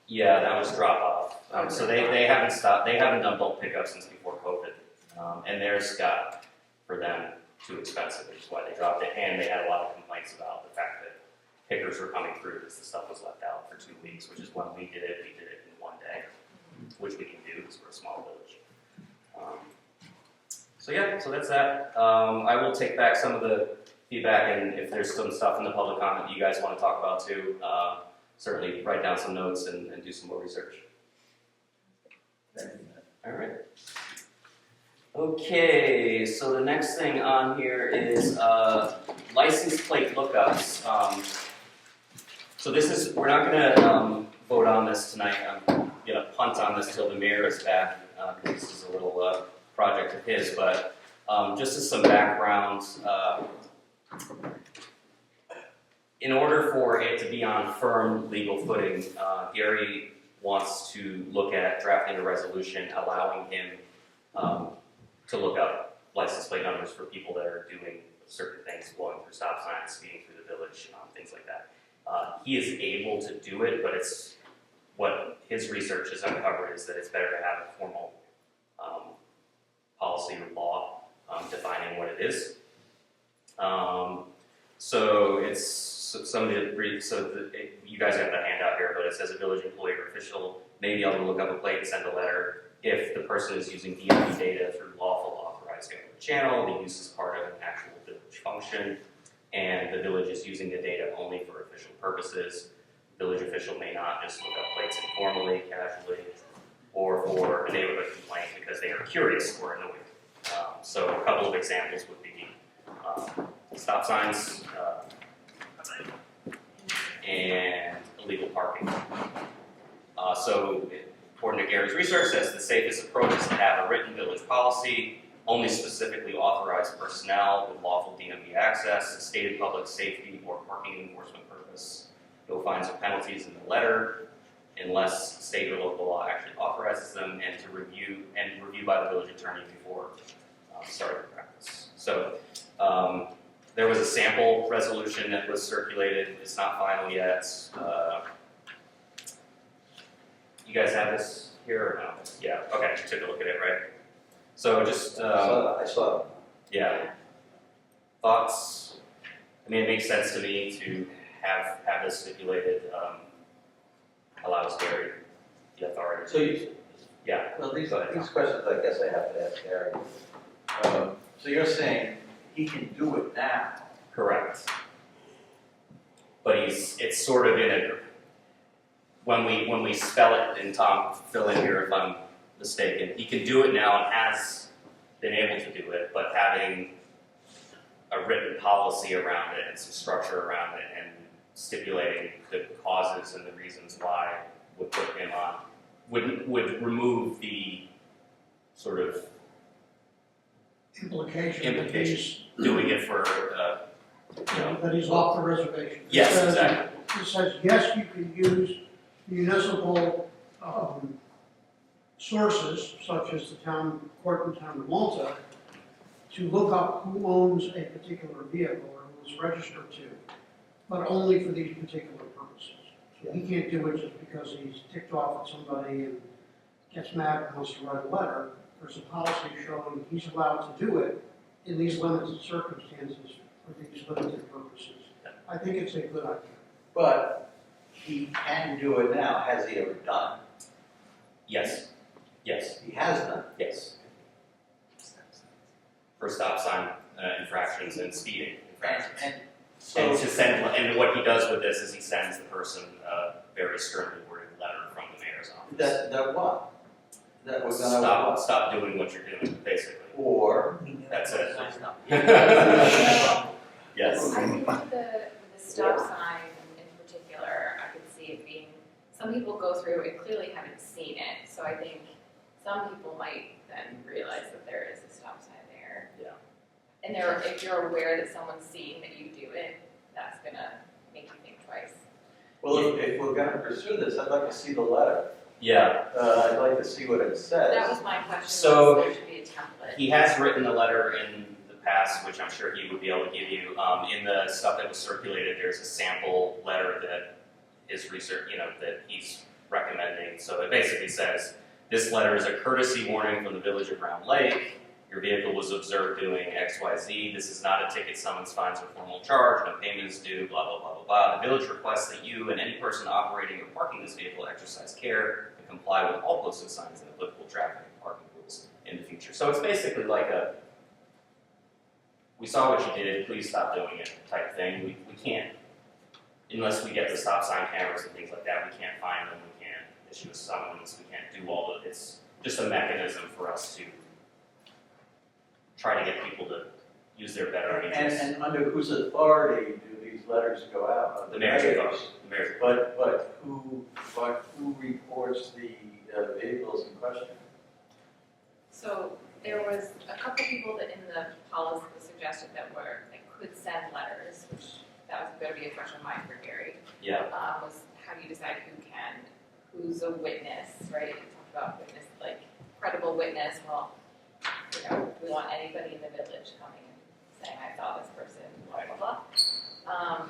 Yeah, that was drop off. So they haven't stopped. They haven't done bulk pickup since before COVID, and theirs got for them too expensive, which is why they dropped it. And they had a lot of complaints about the fact that pickers were coming through because the stuff was left out for 2 weeks, which is when we did it. We did it in one day, which we can do because we're a small village. So yeah, so that's that. I will take back some of the feedback, and if there's some stuff in the public comment you guys want to talk about too. Certainly write down some notes and do some more research. All right. Okay, so the next thing on here is license plate lookups. So this is, we're not gonna vote on this tonight. I'm gonna punt on this till the mayor is back, because this is a little project of his, but just as some background, in order for it to be on firm legal footing, Gary wants to look at drafting a resolution allowing him to look up license plate numbers for people that are doing certain things, blowing through stop signs, speeding through the village, things like that. He is able to do it, but it's what his research has uncovered is that it's better to have a formal policy or law defining what it is. So it's some of the you guys have the handout here, but it says a village employee or official may be able to look up a plate and send a letter if the person is using DMV data through lawful authorized government channel. The use is part of an actual village function, and the village is using the data only for official purposes. Village official may not just look up plates informally, casually, or for a neighborhood complaint because they are curious or annoyed. So a couple of examples would be stop signs and illegal parking. So according to Gary's research, says the safest approach is to have a written village policy, only specifically authorized personnel with lawful DMV access, stated public safety or parking enforcement purpose. No fines or penalties in the letter, unless state or local law actually authorizes them, and to review by the village attorney before starting the practice. So there was a sample resolution that was circulated. It's not final yet. You guys have this here or no? Yeah. Okay. You took a look at it, right? So just I saw it. yeah. Thoughts? I mean, it makes sense to me to have this stipulated. Allows Gary the authority. So you, Yeah. well, these questions I guess I have to ask Gary. So you're saying he can do it now? Correct. But it's sort of in a, when we spell it, and Tom, fill in here if I'm mistaken, he can do it now and has been able to do it, but having a written policy around it and some structure around it and stipulating the causes and the reasons why would put him on, would remove the sort of implication that implications doing it for, that he's off the reservation. Yes, It says- exactly. It says, yes, you can use municipal, sources, such as the town, court in town of Malta, to look up who owns a particular vehicle or who is registered to, but only for these particular purposes. So he can't do it just because he's ticked off at somebody and gets mad and wants to write a letter. There's a policy showing he's allowed to do it in these limited circumstances for these limited purposes. I think it's a good idea. But he can do it now, has he ever done? Yes, yes, He has done. yes. For stop sign infractions and speeding infractions. And And so, to send, and what he does with this is he sends the person a very sternly worded letter from the mayor's office. that what? That was gonna what? Stop doing what you're doing, basically. Or, That's it. Well, Yes. I think with the stop sign in particular, I could see it being, some people go through and clearly haven't seen it, so I think some people might then realize that there is a stop sign there. Yeah. And if you're aware that someone's seeing that you do it, that's gonna make you think twice. well, if we're gonna pursue this, I'd like to see the letter. Yeah. I'd like to see what it says. That was my question, So- was there should be a template. He has written a letter in the past, which I'm sure he would be able to give you. In the stuff that was circulated, there's a sample letter that his research, that he's recommending. So it basically says, this letter is a courtesy warning from the village of Round Lake. Your vehicle was observed doing X, Y, Z. This is not a ticket, summons, fines, or formal charge. No payment is due, blah, blah, blah, blah, blah. The village requests that you and any person operating or parking this vehicle exercise care and comply with all posted signs and applicable traffic and parking rules in the future. So it's basically like we saw what you did, please stop doing it type thing. We can't, unless we get the stop sign cameras and things like that, we can't find them, we can't issue a summons, we can't do all of it. It's just a mechanism for us to try to get people to use their better interests. And under whose authority do these letters go out? The mayor's authority. The mayor's authority. But who reports the vehicles in question? So there was a couple people that in the policy suggested that could send letters, which that was going to be a question of mine for Gary. Yeah. Was how do you decide who's a witness, right? We talked about witness, like credible witness. Well, we want anybody in the village coming and saying, I saw this person, blah, blah, blah.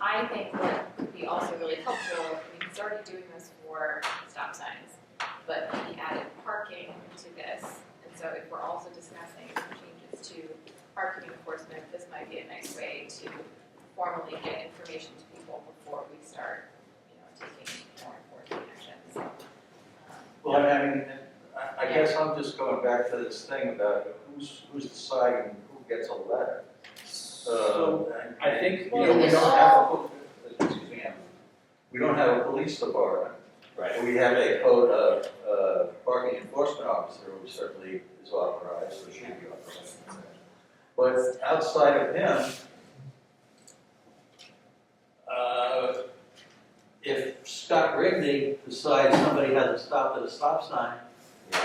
I think what would be also really helpful, he's already doing this for stop signs, but he added parking to this. And so if we're also discussing changes to parking enforcement, this might be a nice way to formally get information to people before we start, taking more enforcement actions. Well, I mean, I guess I'm just going back to this thing about who's deciding who gets a letter. I think, we don't have excuse me, we don't have a police department. Right. We have a parking enforcement officer who certainly is authorized or should be authorized. But outside of him, if Scott Rigney decides somebody hasn't stopped at a stop sign,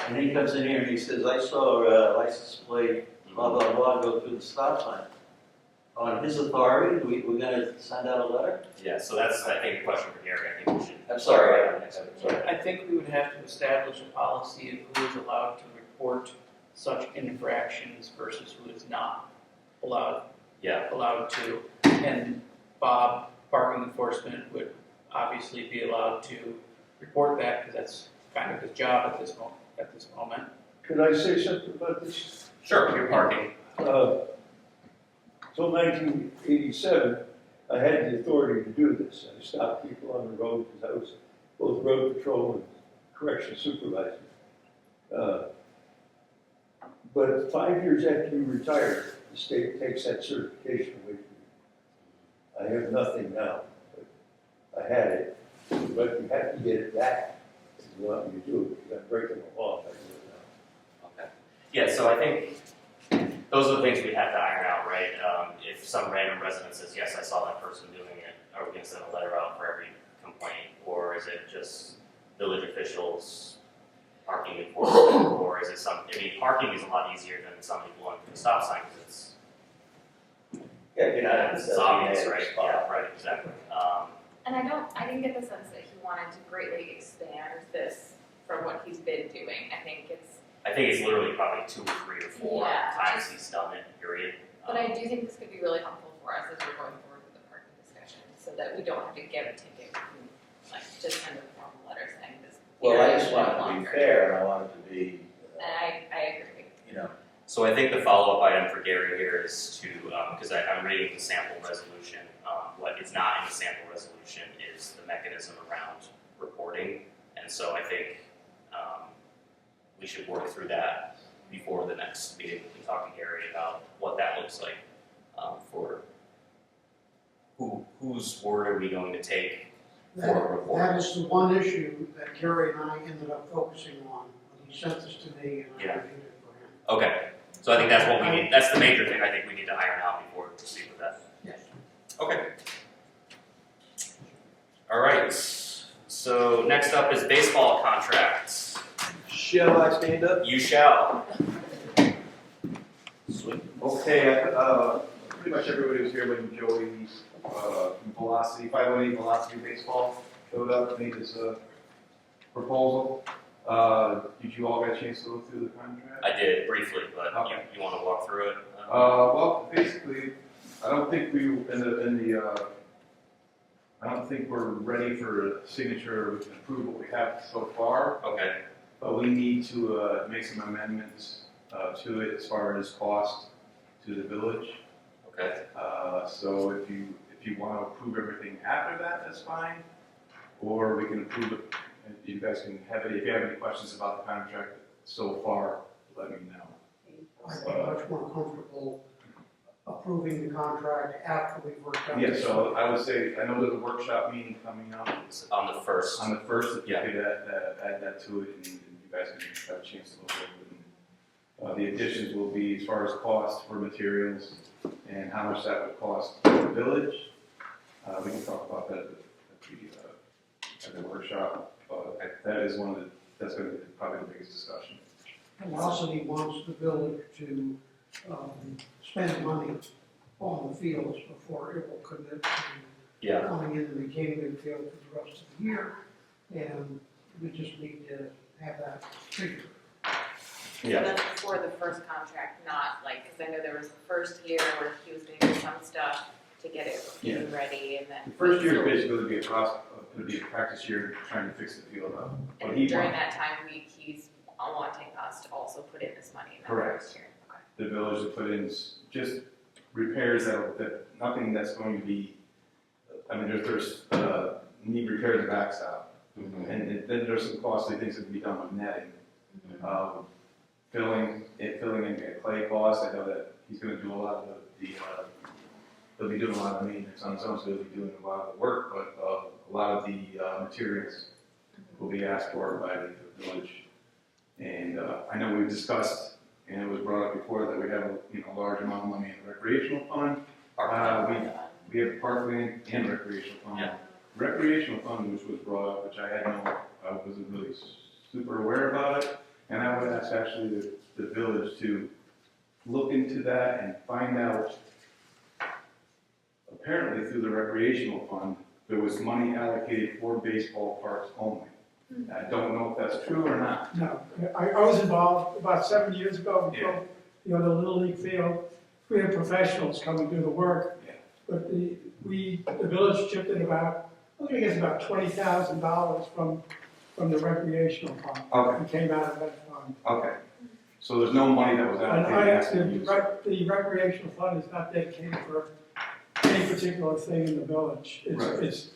and he comes in here and he says, I saw a license plate, blah, blah, blah, go through the stop sign. On his authority, we're gonna send out a letter? Yeah, so that's, I think, a question for Gary. I think we should. I'm sorry. I think we would have to establish a policy of who is allowed to report such infractions versus who is not allowed to. And Bob, parking enforcement, would obviously be allowed to report that because that's kind of his job at this moment. Could I say something about this? Sure, you're parking. Till 1987, I had the authority to do this. I stopped people on the road because I was both road patrol and correction supervisor. But 5 years after you retire, the state takes that certification away from you. I have nothing now, but I had it. But you have to get it back if you want me to do it, because I'm breaking the law if I do it now. Okay. Yeah, so I think those are the things we have to iron out, right? If some random resident says, yes, I saw that person doing it, are we going to send a letter out for every complaint? Or is it just village officials parking enforcement, or is it parking is a lot easier than somebody blowing through the stop sign, because Yeah, you're not in it's the obvious, designated right? spot. Yeah, right, exactly. And I didn't get the sense that he wanted to greatly expand this from what he's been doing. I think it's literally probably 2 or 3 or 4 Yeah. times he's done it, period. but I do think this could be really helpful for us as we're going forward with the parking discussion, so that we don't have to get a ticket and like just send a formal letter saying this. Well, I area just is no want it to be longer. fair, and I want it to be, And I agree. you know, So I think the follow-up item for Gary here is to, because I'm reading the sample resolution, what is not in the sample resolution is the mechanism around reporting. And so I think we should work through that before the next meeting. We can talk to Gary about what that looks like for whose word are we going to take for a report. That is the one issue that Gary and I ended up focusing on when he sent this to me and I Yeah. reviewed it for him. Okay, so I think that's what we need, that's the major thing I think we need to iron out before we proceed with that. Yes. Okay. All right, so next up is baseball contracts. Shall I stand up? You shall. Okay, pretty much everybody was here when Joey from Velocity, 518 Velocity Baseball showed up, made this proposal. Did you all get a chance to look through the contract? I did briefly, but Okay. you want to walk through it? Well, basically, I don't think I don't think we're ready for a signature. We can approve what we have so far, Okay, but we need to make some amendments to it as far as cost to the village. okay, So if you want to approve everything after that, that's fine. Or we can approve it, and you guys can have it, if you have any questions about the contract so far, let me know. I'd be much more comfortable approving the contract after we've worked out. Yeah, so I would say, I know there's a workshop meeting coming up it's on the first. on the first, if you Yeah. could add that to it, and you guys can have a chance to look over it. The additions will be as far as cost for materials and how much that would cost the village. We can talk about that at the workshop, but that is that's gonna be probably the biggest discussion. And also he wants the village to spend money on the fields before it will commit to Yeah, coming in and maintaining the field for the rest of the year. And we just need to have that figured. yeah. So that's before the first contract, not like, because I know there was the first year where he was doing some stuff to get it ready, and then. The first year is basically going to be a practice year trying to fix the field up. But And during that time, he's wanting us to also put in this money in that Correct. first year. Okay. The village will put in just repairs that nothing that's going to be, I mean, there's need repairs and backstop. And then there's some costly things that can be done with netting. Filling in clay costs, I know that he's gonna do a lot of he'll be doing a lot of maintenance on his own, so he'll be doing a lot of the work, but a lot of the materials will be asked for by the village. And I know we've discussed, and it was brought up before, that we have a large amount of money in the recreational fund. We have parkland and recreational fund. Yeah. Recreational fund, which was brought up, which I wasn't really super aware about it. And I would ask actually the village to look into that and find out, apparently through the recreational fund, there was money allocated for baseball parks only. I don't know if that's true or not. No, I was involved about 7 years ago, before, the Little League field. We had professionals come and do the work. Yeah. But the village chipped in about $20,000 from the recreational fund. Okay. It came out of that fund. Okay. So there's no money that was And allocated. the recreational fund is not dedicated for any particular thing in the village. Right. It's,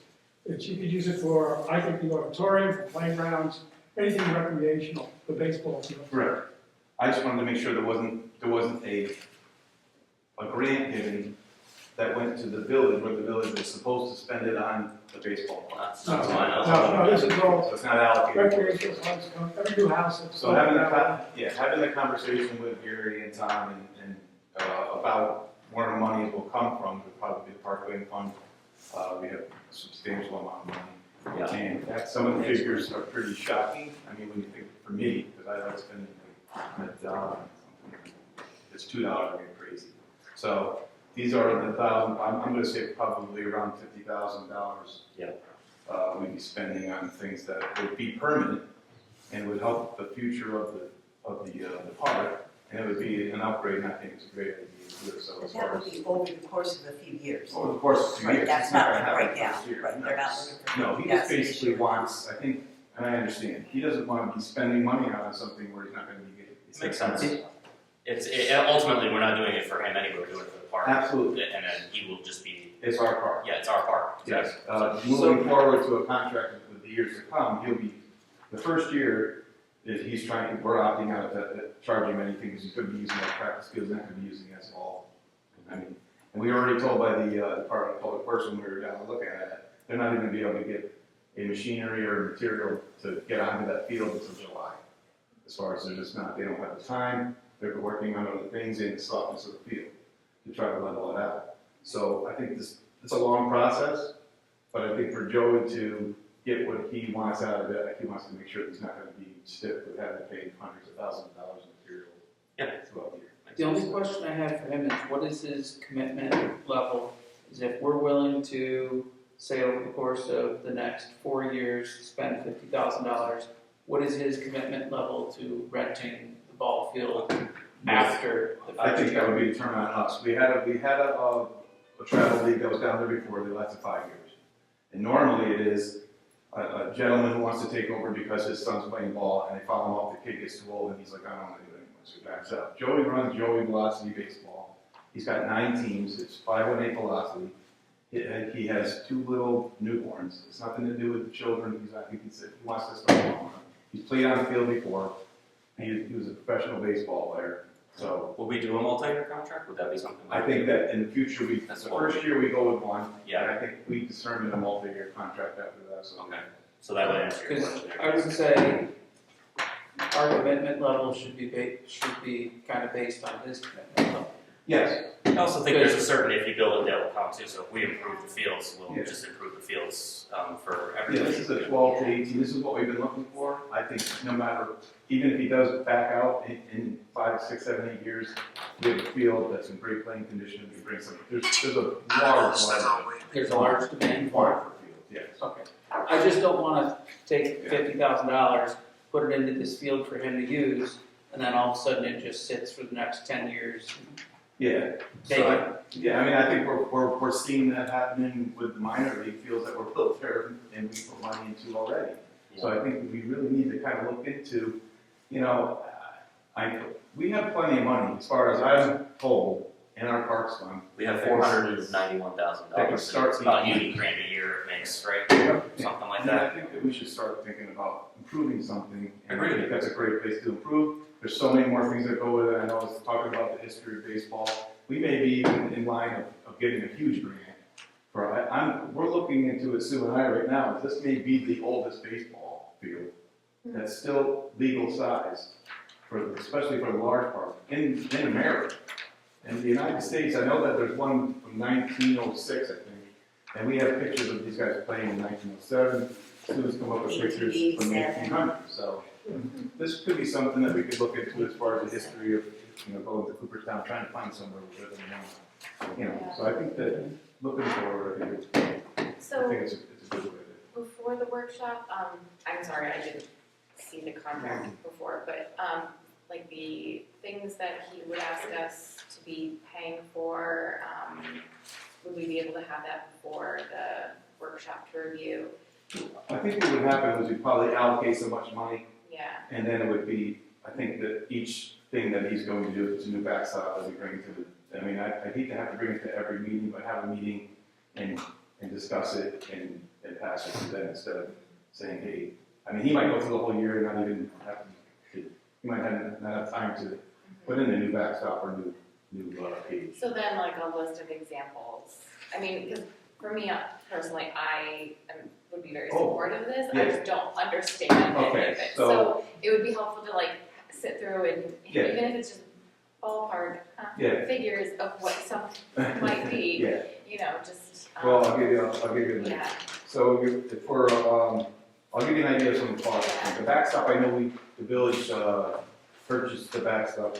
you could use it for, I think, the auditorium, for playgrounds, anything recreational, the baseball field. Right. I just wanted to make sure there wasn't a grant given that went to the village, where the village was supposed to spend it on the baseball park. That's not mine. No, this is all So it's not allocated. recreational funds, every new house that's. So having the conversation with Gary and Tom and about where the money will come from, would probably be the Parkway Fund. We have a substantial amount of money. Yeah. And some of the figures are pretty shocking. I mean, when you think for me, because I like spending like $1 on something. If it's $2, I get crazy. So these are the thousand, I'm gonna say probably around $50,000. Yeah. We'd be spending on things that would be permanent and would help the future of the park. And it would be an upgrade, and I think it's a great idea to do it. So But as that far would as be over the course of a few years. over the course of 2 Right, years. that's it's not gonna like happen right now, this year. right, they're not looking for. No, he that's just the basically issue. wants, I think, and I understand, he doesn't want to be spending money on something where he's not gonna be getting. It makes sense. Ultimately, we're not doing it for him anyway, we're doing it for the park. Absolutely. And then he will just be, It's our park. yeah, it's our park. Yes, Exactly. moving forward to a contract with the years to come, he'll be, the first year, is he's trying, we're opting out of charging him anything, because he couldn't be using that practice field, he's not gonna be using it at all. I mean, and we were already told by the Department of Public Works when we were down looking at it, they're not even gonna be able to get a machinery or material to get onto that field until July. As far as they're just not, they don't have the time, they're working on other things in the softness of the field to try to level it out. So I think it's a long process, but I think for Joey to get what he wants out of it, he wants to make sure that he's not gonna be stiff with having to pay hundreds of thousands of dollars in material throughout the year. The only question I have for him is, what is his commitment level? Is if we're willing to, say over the course of the next 4 years, spend $50,000, what is his commitment level to renting the ball field after the I first think that year? would be determined on us. We had a travel league that was down there before, they lasted 5 years. And normally it is a gentleman who wants to take over because his son's playing ball and they follow him off, the kid gets too old and he's like, I don't want to do it anymore, so he backs up. Joey runs Joey Velocity Baseball. He's got 9 teams, it's 518 velocity. He has 2 little newborns. It's nothing to do with the children. He wants to start home. He's played on the field before. He was a professional baseball player. So Will we do a multi-year contract? Would that be something? I think that in the future, the That's first year we go with one. Yeah. And I think we determine a multi-year contract after that. So. Okay, so that would answer your Because question. I would say our commitment level should be kind of based on his commitment level. Yes. I also think there's a certain, if you build it, they'll come too, so if we improve the fields, we'll Yeah. just improve the fields for Yeah, everybody. this is a 12 to 18. This is what we've been looking for. I think no matter, even if he does back out in 5, 6, 7, 8 years, we have a field that's in great playing condition. We bring some. There's a There's a large demand for market for fields. Yes. it. Okay. I just don't want to take $50,000, put it into this field for him to use, and then all of a sudden it just sits for the next 10 years. Yeah. Vacant. Yeah, I mean, I think we're seeing that happening with the minor league fields that were built there and we put money into already. So I think we really need to kind of look into, you know, we have plenty of money as far as I'm told in our parks fund. We have That can $491,000, start it's about thinking. $80,000 a year it makes, right? Yeah. Something like I mean, I that. think that we should start thinking about improving something. And I Agreed. think that's a great place to improve. There's so many more things that go with it. I know I was talking about the history of baseball. We may be even in line of getting a huge grant. We're looking into it, Sue and I right now, this may be the oldest baseball field that's still legal size, especially for the large park, in America. In the United States, I know that there's one from 1906, I think, and we have pictures of these guys playing in 1907. Sue's come up with pictures from 1800, so this could be something that we could look into as far as the history of, going to Cooperstown, trying to find somewhere where them now. So I think that looking forward, I think it's a good way to. Before the workshop, I'm sorry, I didn't see the contract before, but, like the things that he would ask us to be paying for, would we be able to have that before the workshop to review? I think what would happen was we'd probably allocate so much money, Yeah, and then it would be, I think that each thing that he's going to do, if it's a new backstop that we bring to the, I mean, I hate to have to bring it to every meeting, but have a meeting and discuss it and pass it to them instead of saying, hey, I mean, he might go through the whole year and not even have to, he might not have time to put in a new backstop or new page. so then like a list of examples, I mean, because for me personally, would be very supportive of this, I Yeah. just don't understand any of Okay, it. so- So it would be helpful to like sit through and, Yeah. even if it's just ballpark Yeah. figures of what something might be, Yeah, just. well, I'll give you, Yeah, so if we're, I'll give you an idea of some of the costs. The backstop, I know the village, purchased the backstop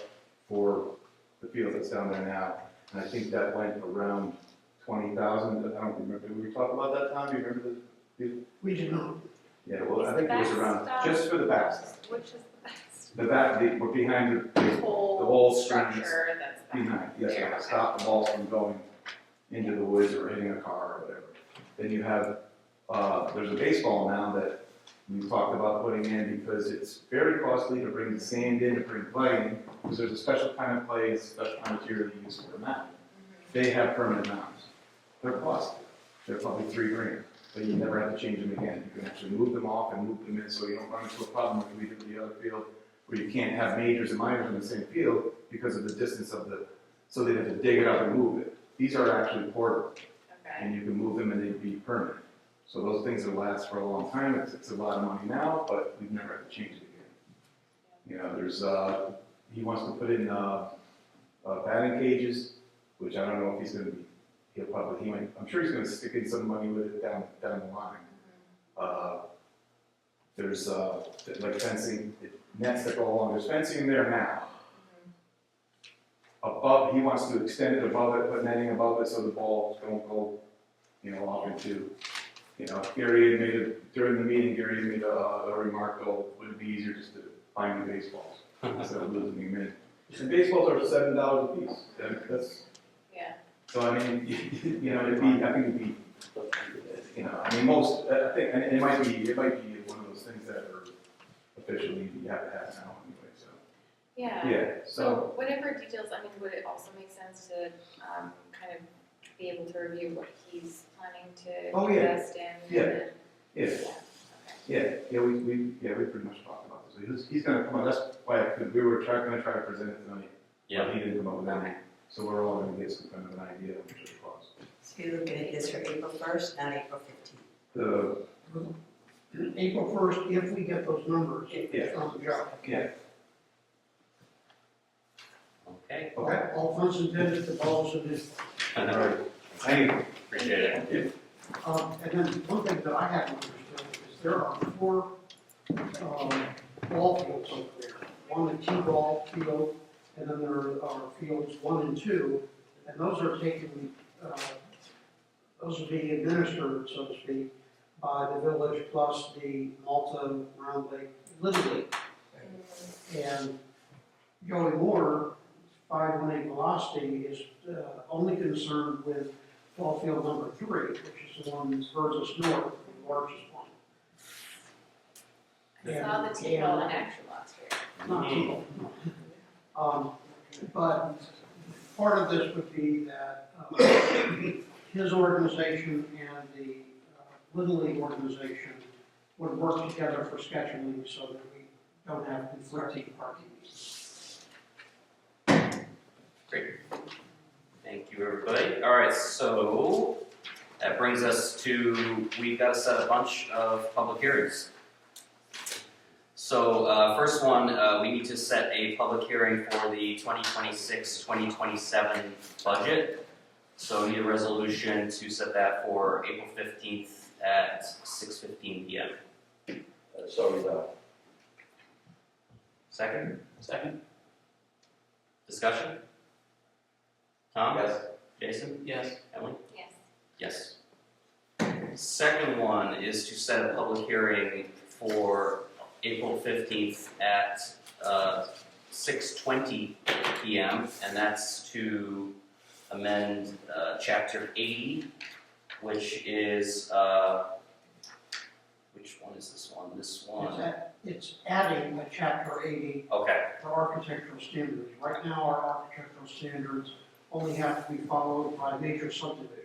for the field that's down there now. And I think that went around 20,000. I don't remember, did we talk about that, Tom? Do you remember We did not. Yeah, well, I think it was around, Backstop? just for the backstop. Which is the best? The back, we're behind the Whole whole screen is structure that's back behind, yes, there, to okay. stop the balls from going into the woods or hitting a car or whatever. Then you have, there's a baseball mound that we talked about putting in because it's very costly to bring the sand in, to bring clay in, because there's a special kind of clay, special kind of material they use for a mound. They have permanent mounds. They're costly. They're probably $3,000, but you never have to change them again. You can actually move them off and move them in so you don't run into a problem like we did with the other field, where you can't have majors and minors in the same field because of the distance of the, so they have to dig it up and move it. These are actually portable, Okay. and you can move them and they'd be permanent. So those things will last for a long time. It's a lot of money now, but we've never had to change it again. You know, there's, he wants to put in, batting cages, which I don't know if he's gonna be, I'm sure he's gonna stick in some money with it down the line. There's, like fencing, nets that go along, there's fencing in there now. Above, he wants to extend it above it, put netting above it so the balls don't go, off into, Gary had made it, during the meeting, Gary had made a remark, though, would it be easier just to find new baseballs instead of losing them in? And baseballs are $7 a piece, that's. Yeah. So I mean, it'd be, I think it'd be, most, I think, and it might be one of those things that are officially you have to have now anyway, so. Yeah. Yeah, So whatever details, I mean, would it also make sense to kind of be able to review what he's planning to Oh, yeah. invest in? Yeah. and- Yeah, we pretty much talked about this. He's gonna come on, that's why we were gonna try to present it tonight. Yeah. But he didn't come up with Okay. anything, so we're all gonna get some kind of an idea of what it costs. So you're looking at this for April 1st, not April 15th? The, April 1st, if we get those numbers Yeah. from the job. yeah, Okay, okay, All funds intended for balls and this. all right, thank you. appreciate it. And then one thing that I haven't understood is there are 4 ball fields over there. One a T-ball field, and then there are fields 1 and 2, and those are taken, those are being administered, so to speak, by the village plus the Malta Round Lake Little League. And Joey Moore, 518 Velocity, is only concerned with ball field number 3, which is the one that's furthest north, the largest one. I saw the T-ball in action last year. Not people. But part of this would be that his organization and the Little League organization would work together for scheduling so that we don't have conflicting parking needs. Great. Thank you, everybody. All right, so that brings us to, we've got to set a bunch of public hearings. So first one, we need to set a public hearing for the 2026-2027 budget. So we need a resolution to set that for April 15th at 6:15 p.m. So, Second? Second? Discussion? Tom? yes, Jason? Yes. Emily? Yes. Yes. Second one is to set a public hearing for April 15th at 6:20 p.m. and that's to amend Chapter 80, which is, which one is this one? This one? It's adding a chapter 80 Okay, for architectural standards. Right now, our architectural standards only have to be followed by major subdivisions.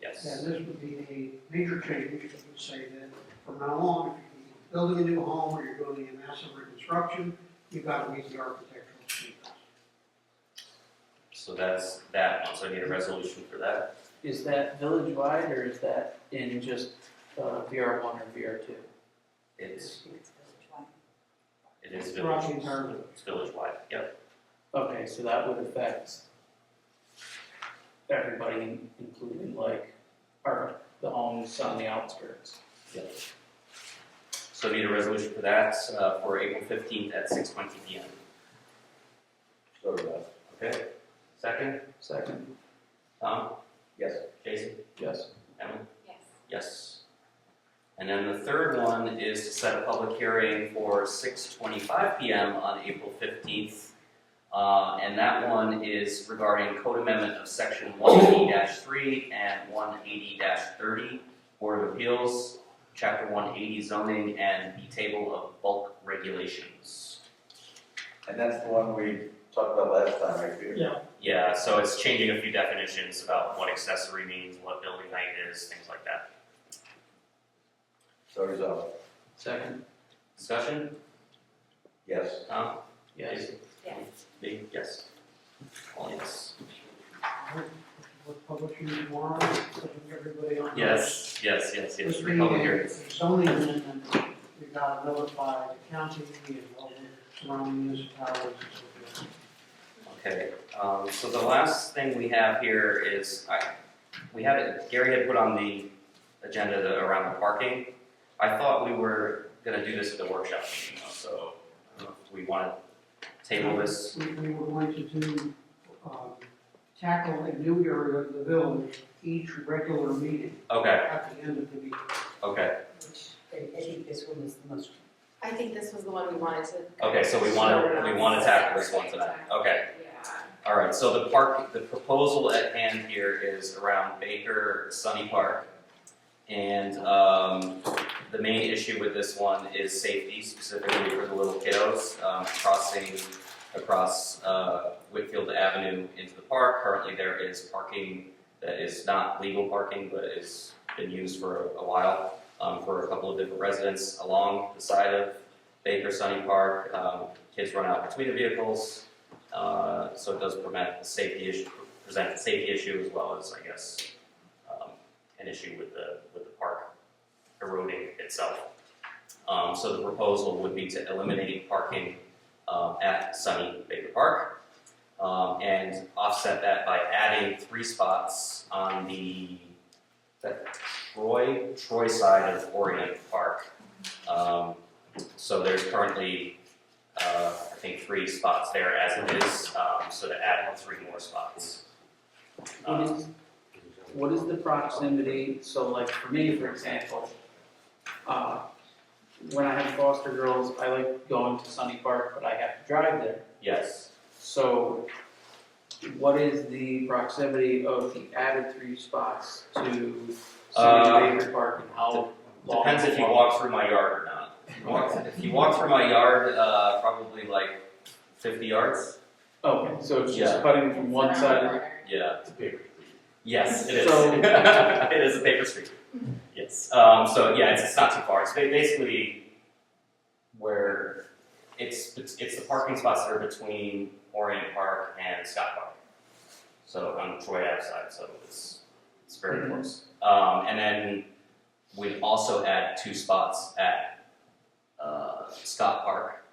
yes. And this would be a major change, it would say that from now on, if you're building a new home or you're building a massive reconstruction, you've got to meet the architectural standards. So that's that one, so I need a resolution for that. Is that village-wide or is that in just VR1 or VR2? It's, I think it's village-wide. it is Throughout the village, entire village. it's village-wide, yep. Okay, so that would affect everybody, including like the homes on the outskirts. Yep. So need a resolution for that, for April 15th at 6:20 PM. So, uh, Okay, second, Second. Tom, yes. Jason, Yes. Emily? Yes. Yes. And then the third one is to set a public hearing for 6:25 PM on April 15th. And that one is regarding code amendment of section 180-3 and 180-30, Board of Appeals, chapter 180 zoning, and the table of bulk regulations. And that's the one we talked about last time, right, Peter? Yeah. Yeah, so it's changing a few definitions about what accessory means, what building height is, things like that. So resolved. Second. Discussion? Yes. Tom? Yes. Yes. Me? Yes. All yes. We're publishing tomorrow, so everybody on. Yes, yes, yes, yes, This three being public a hearings. zoning amendment, we've got to notify the county and all the surrounding municipalities and so forth. Okay, so the last thing we have here is, Gary had put on the agenda around the parking. I thought we were gonna do this at the workshop meeting, though, so I don't know if we wanna table this. We were going to do, tackle a new area of the village each regular meeting Okay, at the end of the meeting. okay, Which, I think this one is the most, I think this was the one we wanted to. okay, so we wanna tackle this one tonight, okay. Yeah. All right, so the proposal at hand here is around Baker Sunny Park. And the main issue with this one is safety, specifically for the little kiddos crossing across Whitfield Avenue into the park. Currently there is parking that is not legal parking, but has been used for a while for a couple of different residents along the side of Baker Sunny Park. Kids run out between the vehicles, so it does present a safety issue as well as, I guess, an issue with the park eroding itself. So the proposal would be to eliminate parking at Sunny Baker Park and offset that by adding 3 spots on the Troy side of Orient Park. So there's currently I think 3 spots there as it is, so to add 3 more spots. What is the proximity, so like for me, for example, when I have foster girls, I like going to Sunny Park, but I have to drive there. Yes. So what is the proximity of the added 3 spots to Sunny Baker Park and how long? Depends if you walk through my yard or not. If you walk through my yard, probably like 50 yards. Okay, so it's just Yeah. cutting from one side. Yeah. It's a paper. Yes, it is. So- It is a paper street. Yes. So yeah, it's not too far. It's basically where it's the parking spots that are between Orient Park and Scott Park. So on Troy Ave side, so it's very close. And then we'd also add 2 spots at Scott Park.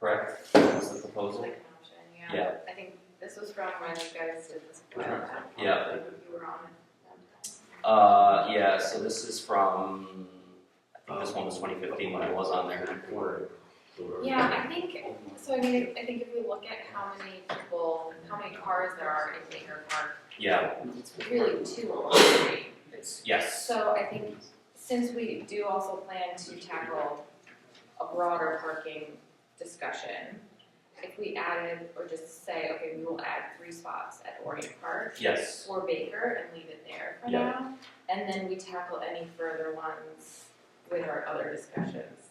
Correct? That was the proposal. Like an option, yeah. Yeah. I think this was from when you guys did this plan. Yeah. You were on it. Yeah, so this is from, I think this one was 2015 when I was on there. Yeah, I think, so I mean, I think if we look at how many cars there are in Baker Park, Yeah, it's really 2 on the street. yes, So I think since we do also plan to tackle a broader parking discussion, if we added, or just say, okay, we will add 3 spots at Orient Park yes, or Baker and leave it there for Yeah. now, and then we tackle any further ones with our other discussions.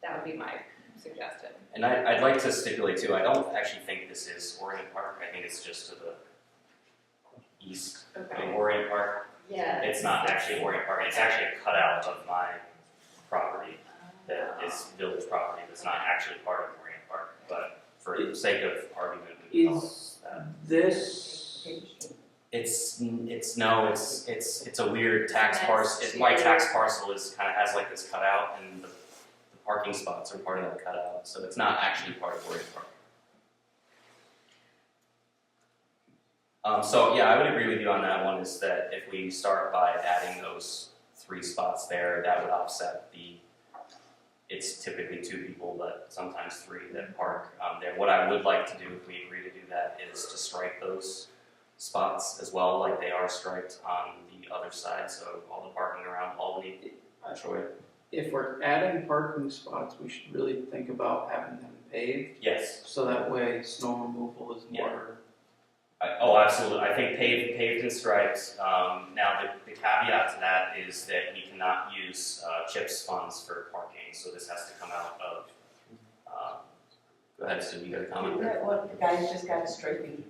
That would be my suggestion. and I'd like to stipulate too, I don't actually think this is Orient Park, I think it's just to the east of Orient Park. Yeah. It's not actually Orient Park, it's actually a cutout of my property that is village property that's not actually part of Orient Park, but for the sake of argument, we can call it that. This, It's a weird tax parcel. My tax parcel has like this cutout, and the parking spots are part of that cutout, so it's not actually part of Orient Park. So yeah, I would agree with you on that one. Is that if we start by adding those 3 spots there, that would offset it's typically 2 people, but sometimes 3 that park there. What I would like to do, if we agree to do that, is to strike those spots as well, like they are striped on the other side, so all the parking around Albany, Troy. If we're adding parking spots, we should really think about having them paved, Yes. so that way snow removal is Yeah. more. Oh, absolutely. I think paved and striped. Now, the caveat to that is that we cannot use CHIPS funds for parking, so this has to come out of. Go ahead, Sue, you got a comment there? Well, the guys just got striping.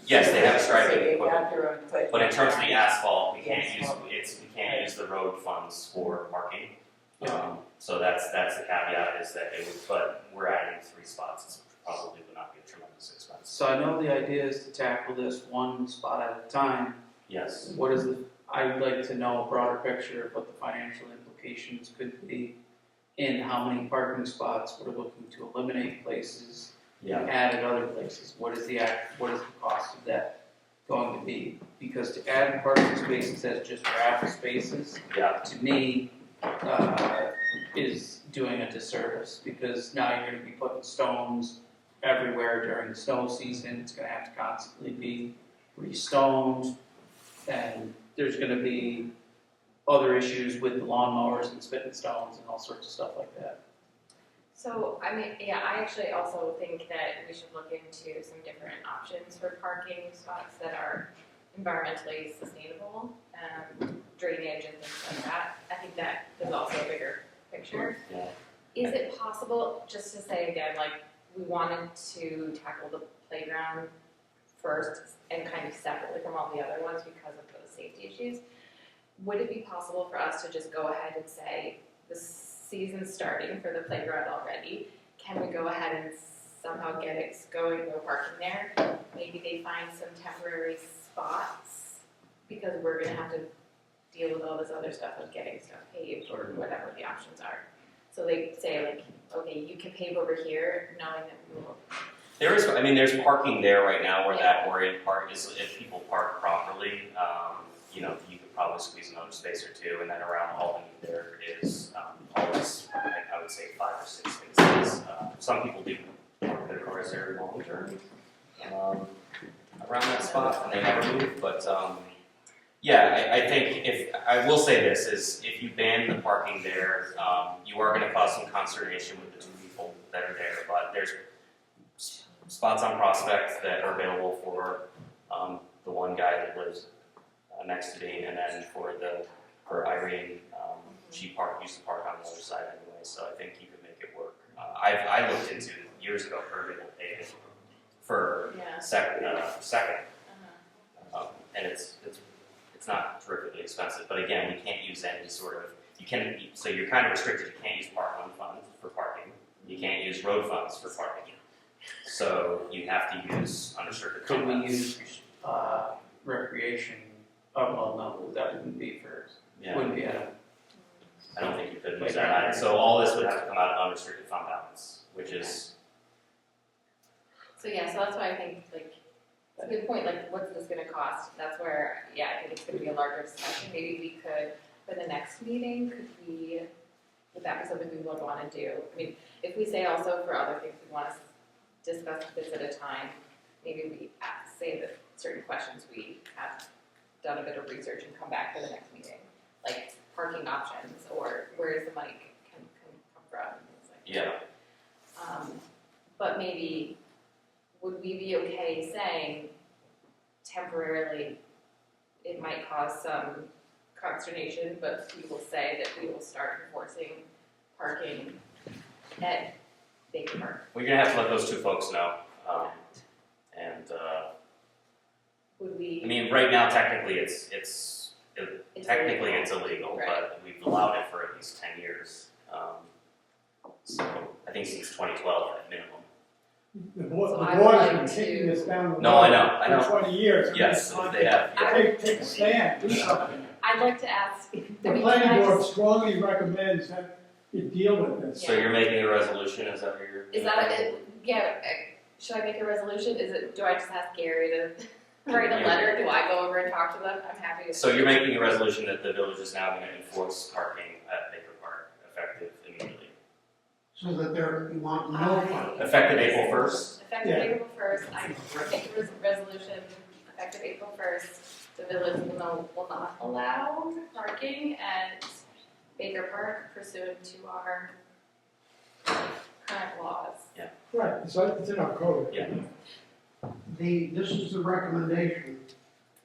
Yes, they have So striping they equipment, got their own equipment. but in terms of the asphalt, we can't use Asphalt. we can't use the road funds for parking. Yeah. So that's the caveat is that it would, but we're adding 3 spots. It's probably would not be a tremendous expense. So I know the idea is to tackle this one spot at a time. Yes. What is I would like to know a broader picture of what the financial implications could be in how many parking spots we're looking to eliminate places Yeah. and add at other places. What is the cost of that going to be? Because to add parking spaces as just gravel spaces, Yeah. to me, is doing a disservice, because now you're gonna be putting stones everywhere during the snow season. It's gonna have to constantly be re-stoned, and there's gonna be other issues with the lawnmowers and spitting stones and all sorts of stuff like that. So, I mean, yeah, I actually also think that we should look into some different options for parking spots that are environmentally sustainable, drainage and things like that. I think that is also a bigger picture. Yeah. Is it possible, just to say again, like, we wanted to tackle the playground first and kind of separately from all the other ones because of those safety issues? Would it be possible for us to just go ahead and say, the season's starting for the playground already, can we go ahead and somehow get it going, no parking there? Maybe they find some temporary spots, because we're gonna have to deal with all this other stuff of getting stuff paved or whatever the options are. So they say like, okay, you can pave over here, knowing that we will. There's parking there right now where that Orient Park is, if people park properly, you could probably squeeze another space or 2, and then around Albany there is always, I would say 5 or 6 spaces. Some people do park their cars there long term, around that spot, and they never move, but I think I will say this, is if you ban the parking there, you are gonna cause some consternation with the 2 people that are there, but there's spots on Prospect that are available for the one guy that lives next to me, and then for Irene, she used to park on the other side anyway, so I think you could make it work. I looked into years ago curbing and paving for second, and it's not terrifically expensive, but again, you can't use any sort of, so you're kind of restricted, you can't use park-fund funds for parking, you can't use road funds for parking, so you have to use unrestricted Could we funds. use recreation? Oh, well, no, that wouldn't be for, Yeah. wouldn't be a. I don't think you could use that either. So all this would have to come out of unrestricted fund balance, which is, So yeah, so that's why I think, like, it's a good point, like, what's this gonna cost? That's where, I think it's gonna be a larger discussion. Maybe we could, for the next meeting, would that be something we would wanna do? I mean, if we say also for other things, we wanna discuss this at a time, maybe we say that certain questions we have done a bit of research and come back for the next meeting, like parking options, or where is the money can come from, and things like that. yeah. But maybe, would we be okay saying temporarily it might cause some consternation, but we will say that we will start enforcing parking at Baker Park? We're gonna have to let those 2 folks know, and, Would we? I mean, right now, technically, it's illegal. it's illegal, Right. but we've allowed it for at least 10 years. So I think since 2012 at minimum. The board, So the I board would has like been kicking to- this down the No, I road know. for 20 years. I mean, Yes, it's time they have. to Yeah. Take a stand, do something. I'd like to ask, The can planning I board just- strongly recommends that you deal with this. So you're making a resolution, is that what you're? is that, should I make a resolution? Do I just ask Gary to? write a letter, do I go over and talk to them? I'm happy to. So you're making a resolution that the village is now going to enforce parking at Baker Park, effective immediately. So that you want no parking. Effective April 1st? Effective Yeah. April 1st, I make a resolution, effective April 1st, the village will not allow parking at Baker Park pursuant to our current laws. Right, it's in our code. Yeah. This is the recommendation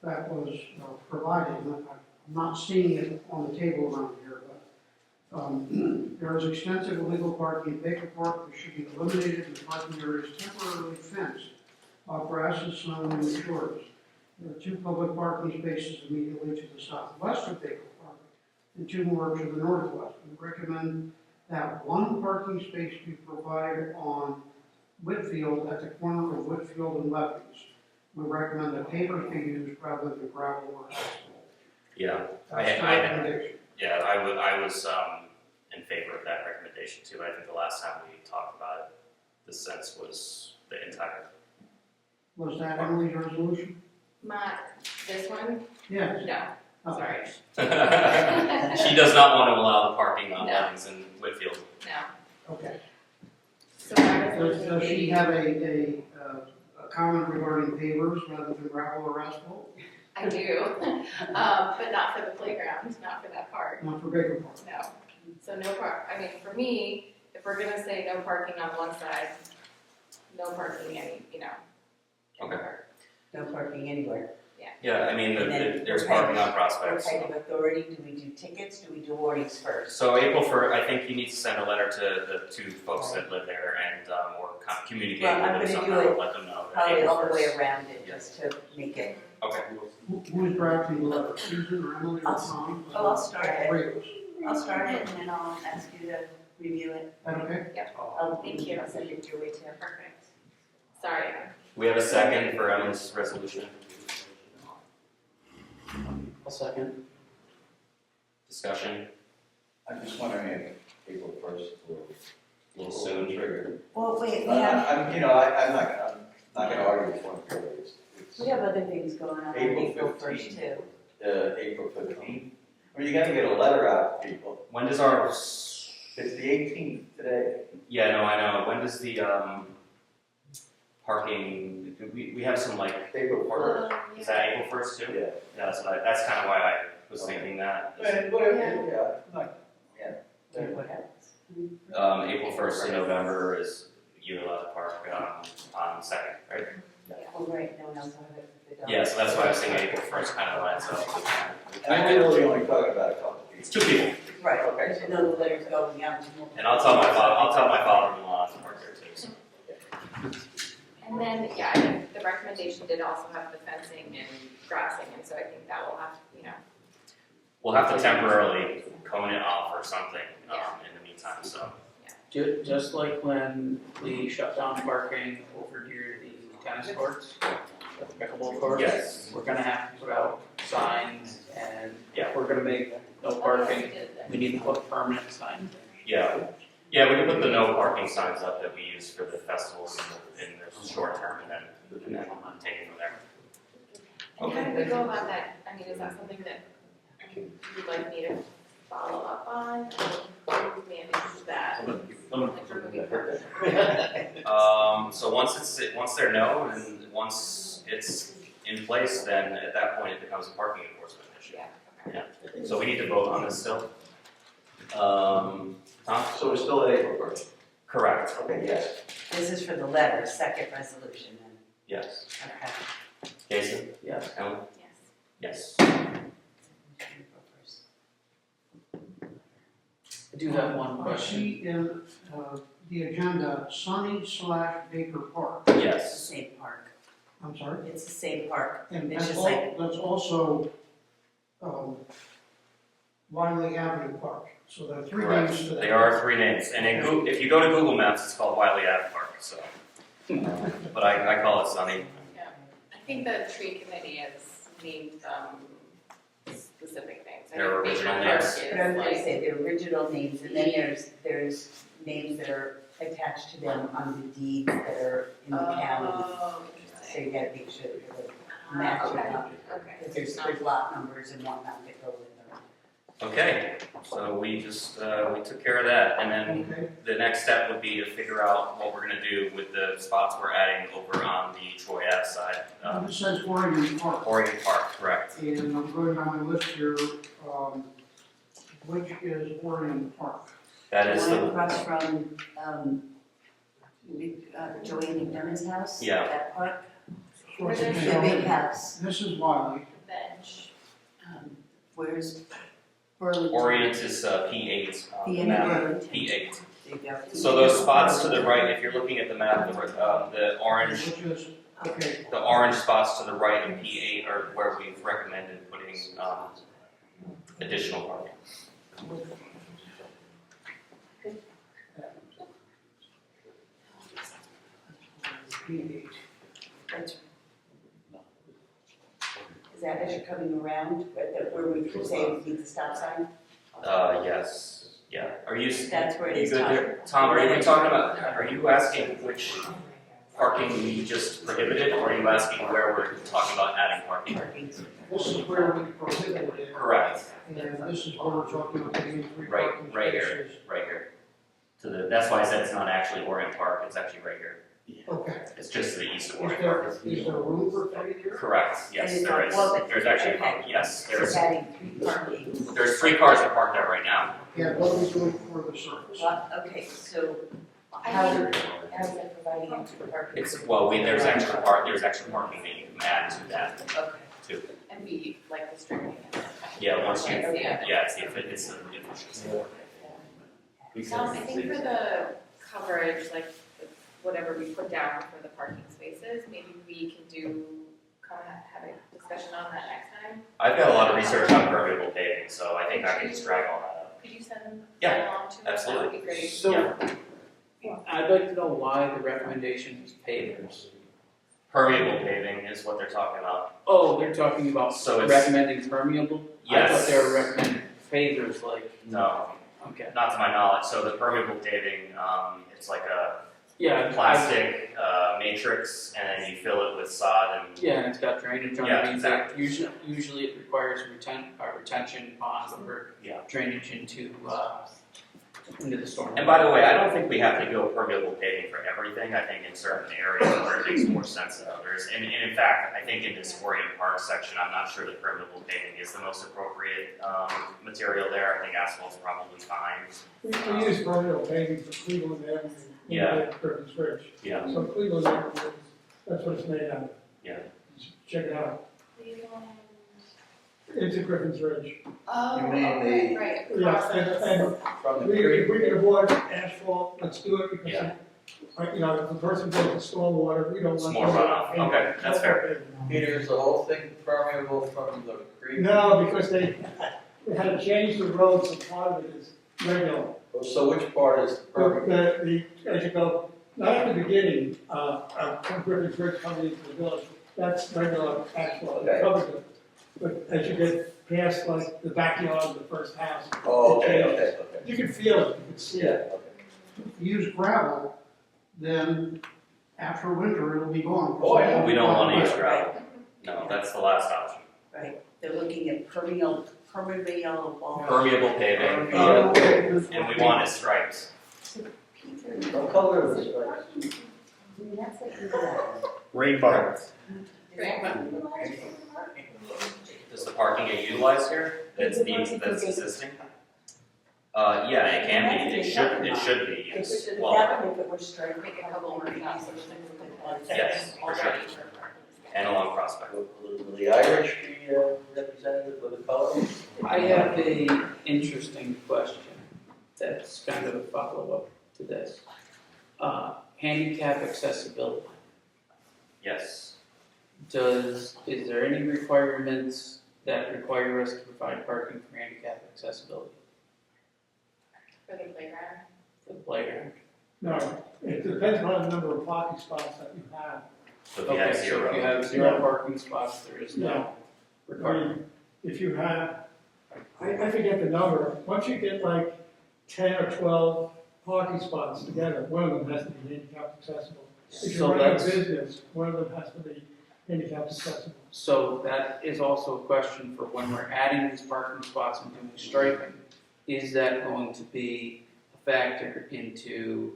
that was provided, and I'm not seeing it on the table around here, but there is extensive illegal parking in Baker Park, which should be eliminated, and the parking area is temporarily fenced off grasses, snow, and the shores. There are 2 public parking spaces immediately to the southwest of Baker Park, and 2 more to the northwest. We recommend that 1 parking space be provided on Whitfield at the corner of Whitfield and Levens. We recommend that pavers be used rather than gravel or asphalt. Yeah. That's the recommendation. Yeah, I was in favor of that recommendation too. I think the last time we talked about it, the sense was the entire. Was that Emily's resolution? This one? Yes. No, sorry, She does not want to allow the parking on No. Levens and Whitfield. no. Okay. So my resolution Does would she be, have a comment regarding pavers rather than gravel or asphalt? I do, but not for the playground, not for that park, Not for Baker Park. no. So no I mean, for me, if we're gonna say no parking on one side, no parking any, in the Okay. park. No parking anywhere. Yeah, I mean, And then there's what kind parking on What Prospects. kind of authority, do we do tickets, do we do warnings first? So April 1st, I think you need to send a letter to the 2 folks that live there and, or communicate Well, I'm with them gonna do somehow, it let them know that Probably April all the way 1st. around it, just to make it, Okay. Who is drafting the letter? Susan or Emily or Tom? I'll start it. Three of us. I'll start it and then I'll ask you to review it. That okay? Thank you. I'll send it your way too. Perfect. Sorry. We have a second for Emily's resolution. I'll second. Discussion, I'm just wondering if April 1st will. a little soon. Trigger. Well, wait, we have, I'm not gonna argue with one period. It's we have other things going on April April 1st 15th. too. April 15th. I mean, you gotta get a letter out to people. When does our, It's the 18th today. yeah, no, I know, when does the, parking, we have some like, April 1st. is that April 1st too? Yeah. Yeah, that's kind of why I was thinking that. And whatever, yeah, What happens? April 1st to November is you're allowed to park, on 2nd, right? Oh, right, no one else will have it if they don't. Yeah, so that's why I was thinking April 1st kind of lines up. And we're really only talking about a couple of It's people. 2 people, Right, Okay. even though the letter's going out to more. and I'll tell my father-in-law to park there too, so. And then, yeah, I think the recommendation did also have the fencing and grassing, and so I think that will have, We'll have to temporarily cone it off or something, in the meantime, so. Just like when we shut down parking over near the tennis courts, the pickleball courts. Yes. We're gonna have to put out signs and Yeah. if we're gonna make no parking, we need to put permanent signs. Yeah, we can put the no parking signs up that we use for the festivals in the short term and then take them there. and how do we go about that? I mean, is that something that you'd like me to follow up on? Or manage that? Like removing permits? So once they're known and once it's in place, then at that point it becomes a parking enforcement issue. Yeah, okay. So we need to vote on this still. Tom? So we're still at April 1st. Correct, Okay, yes. This is for the letter, second resolution then. yes. Okay. Jason? Yes. Ellen? Yes. Yes. I do have one I question. see in the agenda, Sunny/Baker Park. It's the Yes. same park. I'm sorry? It's the same park. And It's that's just like, that's also Wiley Avenue Park. So there are 3 Correct. names to that. There are 3 names, and if you go to Google Maps, it's called Wiley Ave Park, so. But I call it Sunny. I think the tree committee has named specific things. I Their know Baker original Park names. is but I'm gonna like- say the original names, and then there's names that are attached to them on the deeds that are in the county. Oh, So interesting. you gotta make sure that they're matching okay, up. okay. Because there's no lot numbers and whatnot that go with them. Okay, so we just, we took care of that, and then Okay, the next step would be to figure out what we're gonna do with the spots we're adding over on the Troy Ave side. it says Oregon Park, Oregon Park, correct. and I'm going down my list here, which is Oregon Park. That is One the, across from, Joanne McDonough's house. Yeah. That park, Where the big house. This is Wiley. Bench. Where's Burlington? Orient is P8 on The the end of map, Burlington. P8. There you go. So those spots to the right, if you're looking at the map, the orange, Which is, okay, the orange spots to the right in P8 are where we've recommended putting additional parking. That's- Is that as you're coming around, where we could say we need the stop sign? Yes, yeah. Are you? That's where it you is, good Tom. there? Tom, are you talking about, are you asking which parking we just prohibited, or are you asking where we're talking about adding parking? this is where we prohibited it, Correct, and this is where we're talking about getting three Right- parking right here. spaces. right here. That's why I said it's not actually Orient Park, it's actually right here. Okay, It's just to the east of is Orient there, Park. is there room for three here? Correct, yes, And there it's is. a- well, There's actually, okay. yes, It's adding 3 parking. there's 3 cars that parked there right now. Yeah, what are we doing for the service? Okay, so how's it providing extra parking? It's, well, there's extra parking that you can add to that, Okay. too. And be like restricting it. Yeah, once you, Okay. yeah, it's the efficiency. I think for the coverage, like whatever we put down for the parking spaces, maybe we can kind of have a discussion on that next time. I've got a lot of research on permeable paving, so I think I can just drag all that up. Could you send Yeah, that along to us? absolutely. That would be great. So, I'd like to know why the recommendation is pavers. Permeable paving is what they're talking about. Oh, they're talking about So it's- recommending permeable? I Yes. thought they were recommending pavers, like, No, okay. not to my knowledge. So the permeable paving, it's like a Yeah, plastic matrix, and then you fill it with sod and yeah, and it's got drainage Yeah, underneath it. exactly. Usually it requires retention ponds or Yeah. drainage into the storm. And by the way, I don't think we have to go permeable paving for everything. I think in certain areas where it makes more sense than others. And in fact, I think in this Orient Park section, I'm not sure that permeable paving is the most appropriate material there. I think asphalt's probably fine. We use permeable paving for Cleveland Avenue. Yeah. Griffin's Ridge. Yeah, So Cleveland Avenue, that's what it's made out of. yeah. Check it out. Cleveland. Into Griffin's Ridge. Oh, You mean okay, the- right. Yeah, across and From the we, creek. if we can avoid asphalt, let's do it because, Yeah. you know, if the person goes to stormwater, we don't It's want. more runoff. Okay, that's fair. Peter, is the whole thing permeable from the creek? No, because they had to change the roads and part of it is regular. So which part is permeable? As you go, not at the beginning, from Griffin's Ridge coming into the village, that's regular asphalt, it Okay. covers it. But as you get past like the backyard of the first house, Oh, okay. you can feel it, you can see Yeah, it. okay. If you use gravel, then after winter, it'll be gone. Oh, yeah. We don't want to use gravel. No, that's the last option. Right, they're looking at permeable Permeable paving, Oh, and we want it stripes. What color is it? Like, That's what you got. Rainbow. Does the parking get utilized here? That's existing? Yeah, it can be. It should be, yes. Well, If it were straight. Make a couple more copies. yes, for sure. And along Prospect. will the Irish be representative of the color? I have a interesting question that's kind of a follow-up to this. Handicap accessibility. Yes. Is there any requirements that require us to provide parking for handicap accessibility For the playground. for the playground? No, it depends on the number of parking spots that you have. So if you have Okay, so zero. if you have zero parking spots, there is no I requirement. mean, if you have, I forget the number, once you get like 10 or 12 parking spots together, one of them has to be handicap accessible. If So you're running a that's, business, one of them has to be handicap accessible. So that is also a question for when we're adding these parking spots and doing striping. Is that going to be a factor into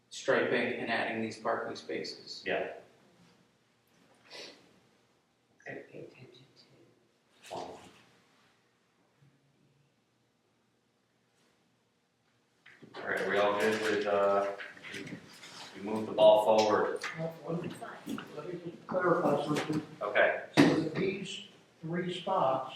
striping and adding these parking spaces? Yeah. Pay attention to. All right, are we all good with, we move the ball forward? Let me just clarify something. Okay, So that these 3 spots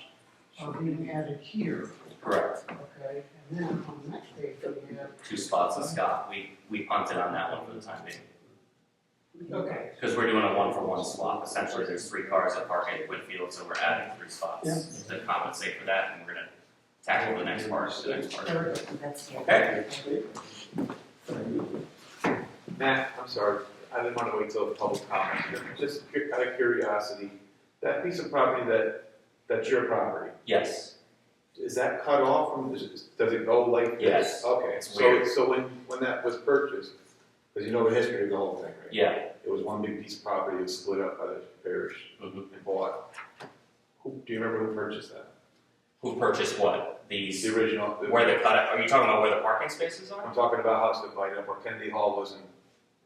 are being added here, correct. okay? And then on the next page, we have, 2 spots in Scott. We punted on that one for the time being. okay, Because we're doing a 1-for-1 swap. Essentially, there's 3 cars that park in Whitfield, so we're adding 3 spots to compensate for that, and we're gonna tackle the next part, the next part. very good. That's the Okay. Matt, I'm sorry, I didn't want to wait till the public comment. Just out of curiosity, that piece of property that's your property, Yes. is that cut off from, does it go like this? Yes. Okay, It's so, weird. so when that was purchased, because you know the history of the whole thing, right? Yeah. It was one big piece of property, it was split up by the parish Mhm. and bought. Do you remember who purchased that? Who purchased what? These, The original. where the cut, are you talking about where the parking spaces are? I'm talking about House Divided Up where Kennedy Hall was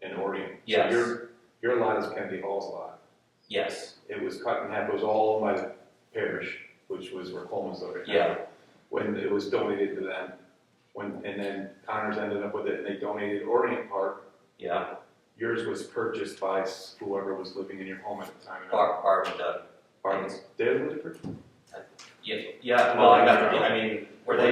in Orient. Yes. So your lot is Kennedy Hall's lot. Yes. It was cut in half, it was all owned by the parish, which was where Coleman's located. Yeah. When it was donated to them, and then Connors ended up with it, and they donated Orient Park. Yeah. Yours was purchased by whoever was living in your home at the time. Barb and Doug. Barnes. Did it purchase? Yeah, well, I got, I mean, were they,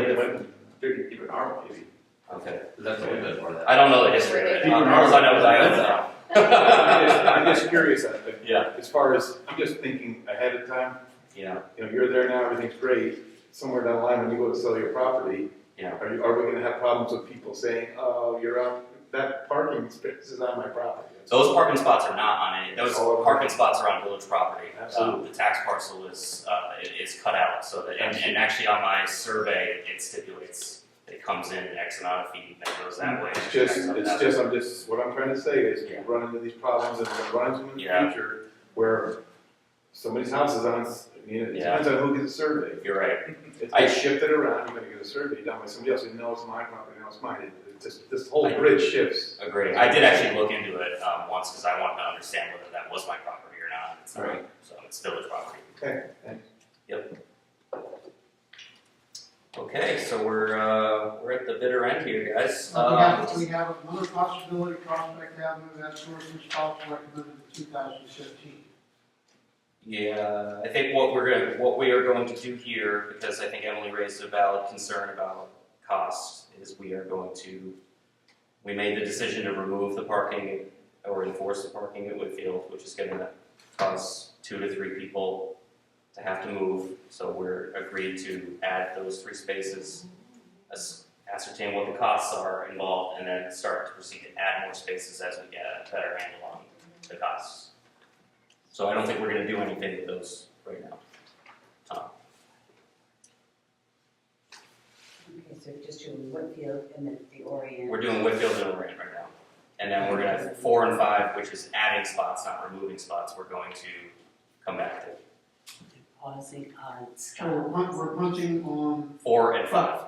They're keep it arm, maybe. okay. That's what we did for that. I don't know the history of it. All I know is I own that. I'm just curious, Yeah. as far as, I'm just thinking ahead of time. Yeah. You know, you're there now, everything's great. Somewhere down the line, when you go to sell your property, Yeah. are we gonna have problems with people saying, oh, you're on, that parking space is on my property? Those parking spots are not on any, those Oh, okay. parking spots are on village property. Absolutely. The tax parcel is cut out, so that, and actually on my survey, it stipulates it comes in X amount of feet and then goes that way. What I'm trying to say is, Yeah. you run into these problems and we're gonna run into them in the Yeah. future, where somebody's house is on, it Yeah. depends on who gets a survey. You're right. It's I- shifted around, you're gonna get a survey done by somebody else, you know it's my property, now it's mine. It just, this whole grid shifts. Agree. I did actually look into it once because I wanted to understand whether that was my property or not. It's not, Right. so it's village property. Okay, thanks. Okay, so we're at the bitter end here, guys. We have another possibility, Prospect Avenue, that's where some spots recommended in 2015. Yeah, I think what we are going to do here, because I think Emily raised a valid concern about costs, is we made the decision to remove the parking or enforce the parking at Whitfield, which is going to cause 2 to 3 people to have to move. So we're agreed to add those 3 spaces, ascertain what the costs are involved, and then start to proceed to add more spaces as we get a better handle on the costs. So I don't think we're going to do anything with those right now. Tom? Okay, so just doing Whitfield and then the Orient. We're doing Whitfield and Orient right now. And then we're going to 4 and 5, which is adding spots, not removing spots, we're going to come back to. Pausing on So we're punting on 4 and 5.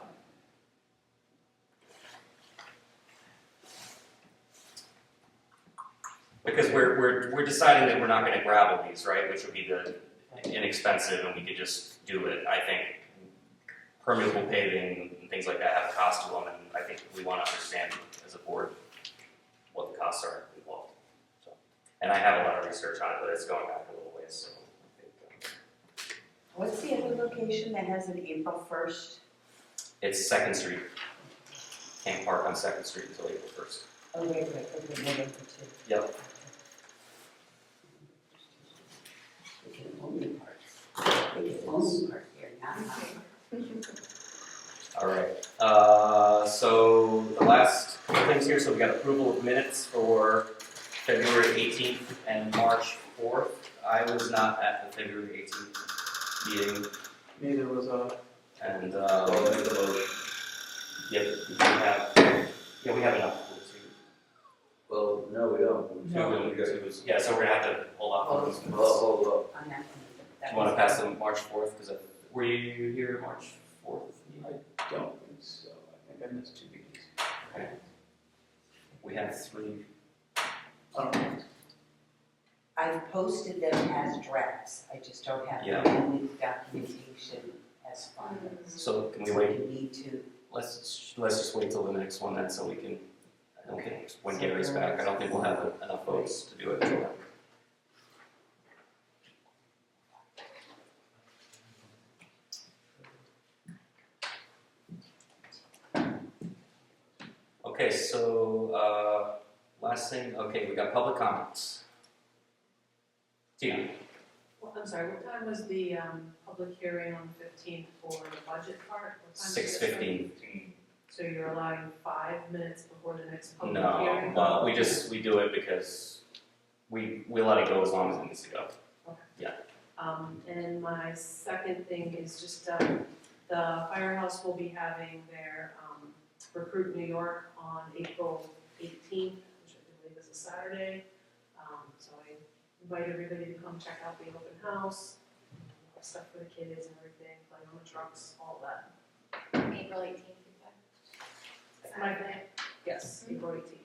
Because we're deciding that we're not going to gravel these, right? Which would be the inexpensive, and we could just do it. I think permeable paving and things like that have a cost to them, and I think we want to understand as a board what the costs are involved. So, and I have a lot of research on it, but it's going back a little ways. So I think, What's the other location that has an April 1st? it's 2nd Street. Can't park on 2nd Street until April 1st. Oh, wait, okay, November 2. Yep. We can only park. We can only park here, not mine. All right. So the last couple things here. So we got approval of minutes for February 18th and March 4th. I was not at the February 18th meeting, Neither was and I'll make the motion. yep, we have enough. Well, no, we don't. Yeah, so we're gonna have to hold off on those minutes. Hold up. On that one. Do you wanna pass them March 4th, because were you here March 4th? I don't think so. I think I missed 2 meetings. Okay. We have 3. I don't know. I've posted them as drafts, I just don't have Yeah. them in documentation as final. So can we So wait? you need to, Let's just wait till the next one then, so we can, I don't think, when Gary's back, I don't think we'll have enough votes to do it until then. Okay, so, last thing, okay, we got public comments. Tina? Well, I'm sorry, what time was the public hearing on the 15th for the budget part? What time did it start? 6:15. So you're allowing 5 minutes before the next public No, hearing? well, we do it because we let it go as long as it needs to go. And my second thing is just, the firehouse will be having their, Recruit New York on April 18th, which I believe is a Saturday. So I invite everybody to come check out the open house, stuff for the kids and everything, play on the trucks, all that. April 18th, you said? My plan? Yes, April 18th.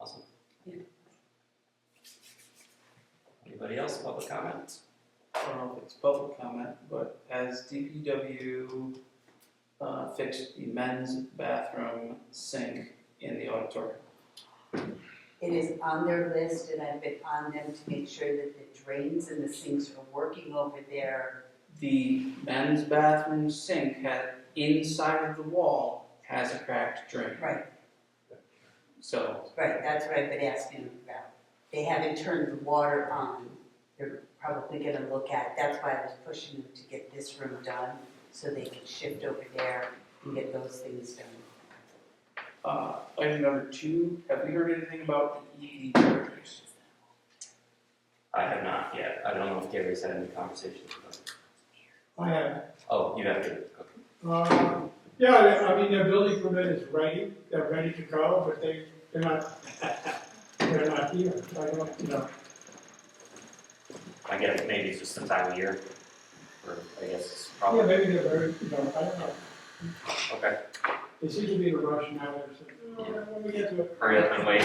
Awesome. Anybody else, public comment? I don't know if it's public comment, but has DPW fixed the men's bathroom sink in the auditorium? it is on their list and I've been on them to make sure that the drains and the sinks are working over there. The men's bathroom sink inside of the wall has a cracked drain. Right, So, right, that's what I've been asking them about. They haven't turned the water on, they're probably gonna look at, that's why I was pushing them to get this room done, so they can shift over there and get those things done. item number 2, have we heard anything about the EV chargers? I have not yet. I don't know if Gary's had any conversations with them. I have. Oh, you have to, okay. Yeah, I mean, their building permit is ready, they're ready to go, but they're not here, so I don't, you know. I guess maybe it's just the time of year, or I guess it's Yeah, probably, maybe they're very, you know, I don't know. okay. They seem to be in a rush now, so, when we get to it. Hurry up and wait.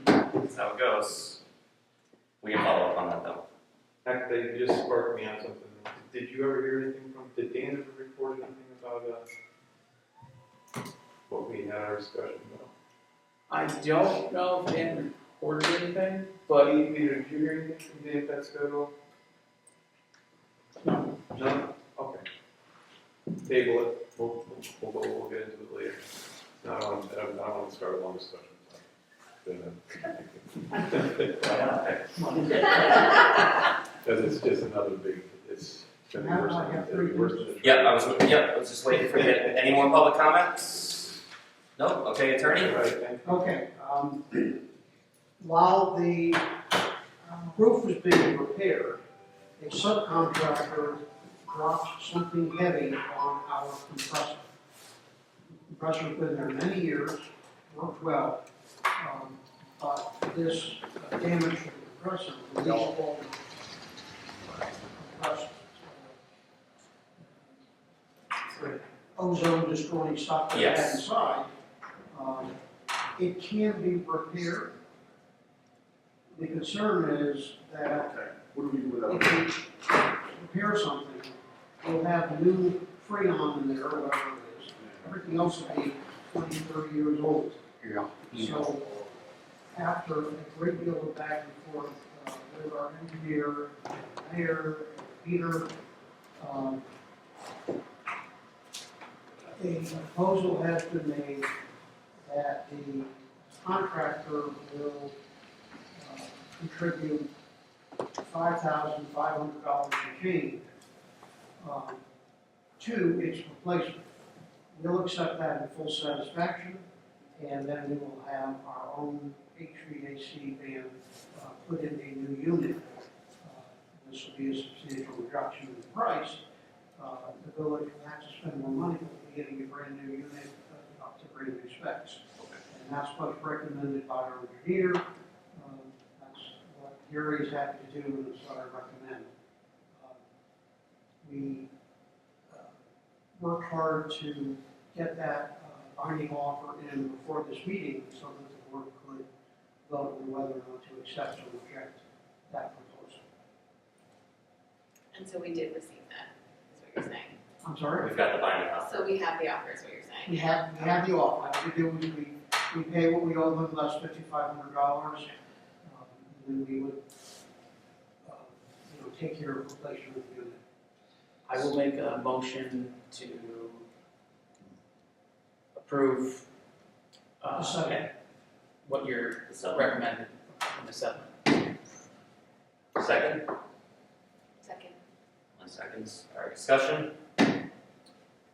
That's how it goes. We can follow up on that though. Heck, they just sparked me on something. Did you ever hear anything did Dan ever report anything about, what we had our discussion about? I don't know if Dan reported anything, but Peter, did you hear anything from Dan Pesco? No. No? Okay. Table it, we'll get into it later. No, I don't want to start a long discussion. Because it's just another big, it's gonna be worse than, it'll be worse than the. I was just waiting for any more public comments? No? Okay, attorney? All right, thank you. Okay, while the roof was being repaired, a subcontractor dropped something heavy on our compressor. The compressor's been there many years, worked well, but this damage to the compressor released all the compressor. Ozone destroying stuff that Yes. inside. It can be repaired. The concern is that What do we do with that? if we repair something, we'll have new freon in there, or whatever it is. Everything else will be 20, 30 years old. Yeah. So, after a great deal of back and forth with our engineer, Mayor, Peter, a proposal has been made that the contractor will contribute $5,500 to change to its replacement. We'll accept that in full satisfaction, and then we will have our own HVAC van put in a new unit. This will be a substantial reduction in the price. The village will have to spend more money, but we'll be getting a brand new unit up to brand new specs. And that's what's recommended by our engineer. That's what Gary's happy to do, and it's what I recommend. We worked hard to get that binding offer in before this meeting so that the board could vote on whether or not to accept or reject that proposal. And so we did receive that, is what you're saying. I'm sorry? We've got the binding offer. So we have the offer, is what you're saying. We have the offer. What we do is we pay what we owe them less $5,500. And then we would, take care of replacement of the unit. I will make a motion to approve, The settlement. what you're The settlement. recommending in the settlement. Second? Second. 1 second. All right, discussion?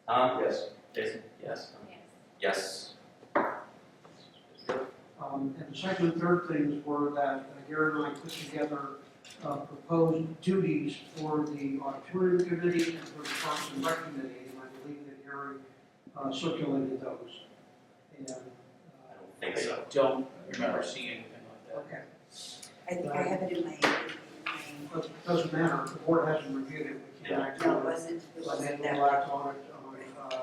Tom? Yes. Jason? Yes. Yes. Yes. And the second and third things were that Gary and I put together proposed duties for the auditorium committee and for the Parks and Rec committee, and I believe that Gary circulated those. And, I don't think so. I don't remember seeing anything like that. okay, I think I have it in my, but it doesn't matter, the board hasn't reviewed it, we can't act no, it on it. wasn't And that we'll one. act on it on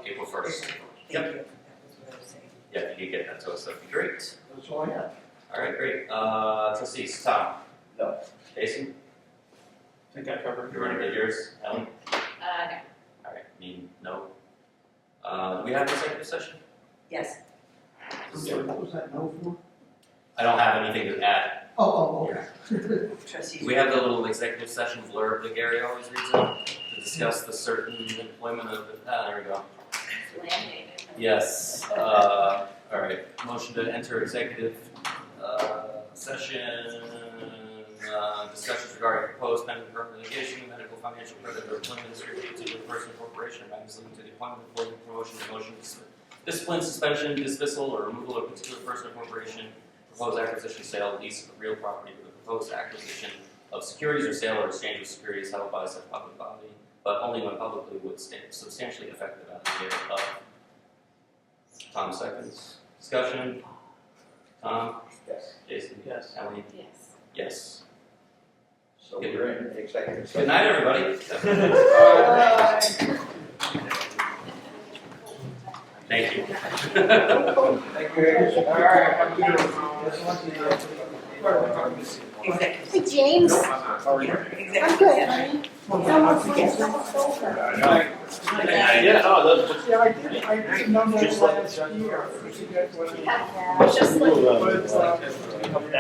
April 1st. April 1st. Thank you, that was what I was saying. Yeah, if you could get that to us, that'd be great. That's all I have. All right, great. Trustees, Tom? No. Jason? I think I covered. You want to get yours? Ellen? No. All right, me, no. Do we have an executive session? Yes. I'm sorry, what was that no for? I don't have anything to add. Okay. Trustees. We have the little executive session blurb that Gary always reads out to discuss the certain employment of, there we go. Laminated. Yes, all right, motion to enter executive, session, discussions regarding proposed pending permanent litigation, medical, financial credit, or employment history of a particular person or corporation, matters leading to the appointment, employment, promotion, demotion, discipline, suspension, dismissal, or removal of a particular person or corporation, proposed acquisition, sale, lease of real property, or the proposed acquisition of securities or sale or exchange of securities held by such public body, but only when publicly would substantially affect the value thereof. Tom seconds. Discussion? Tom? Yes. Jason? Yes. Ellie? Yes. Yes. So we're in executive session. Good night, everybody. Thank you. Thank you. All right, have a good one. Executive. Hey, James. Executive. good, honey. Yeah, no, I did number last year. I forget what it was. Just like. But,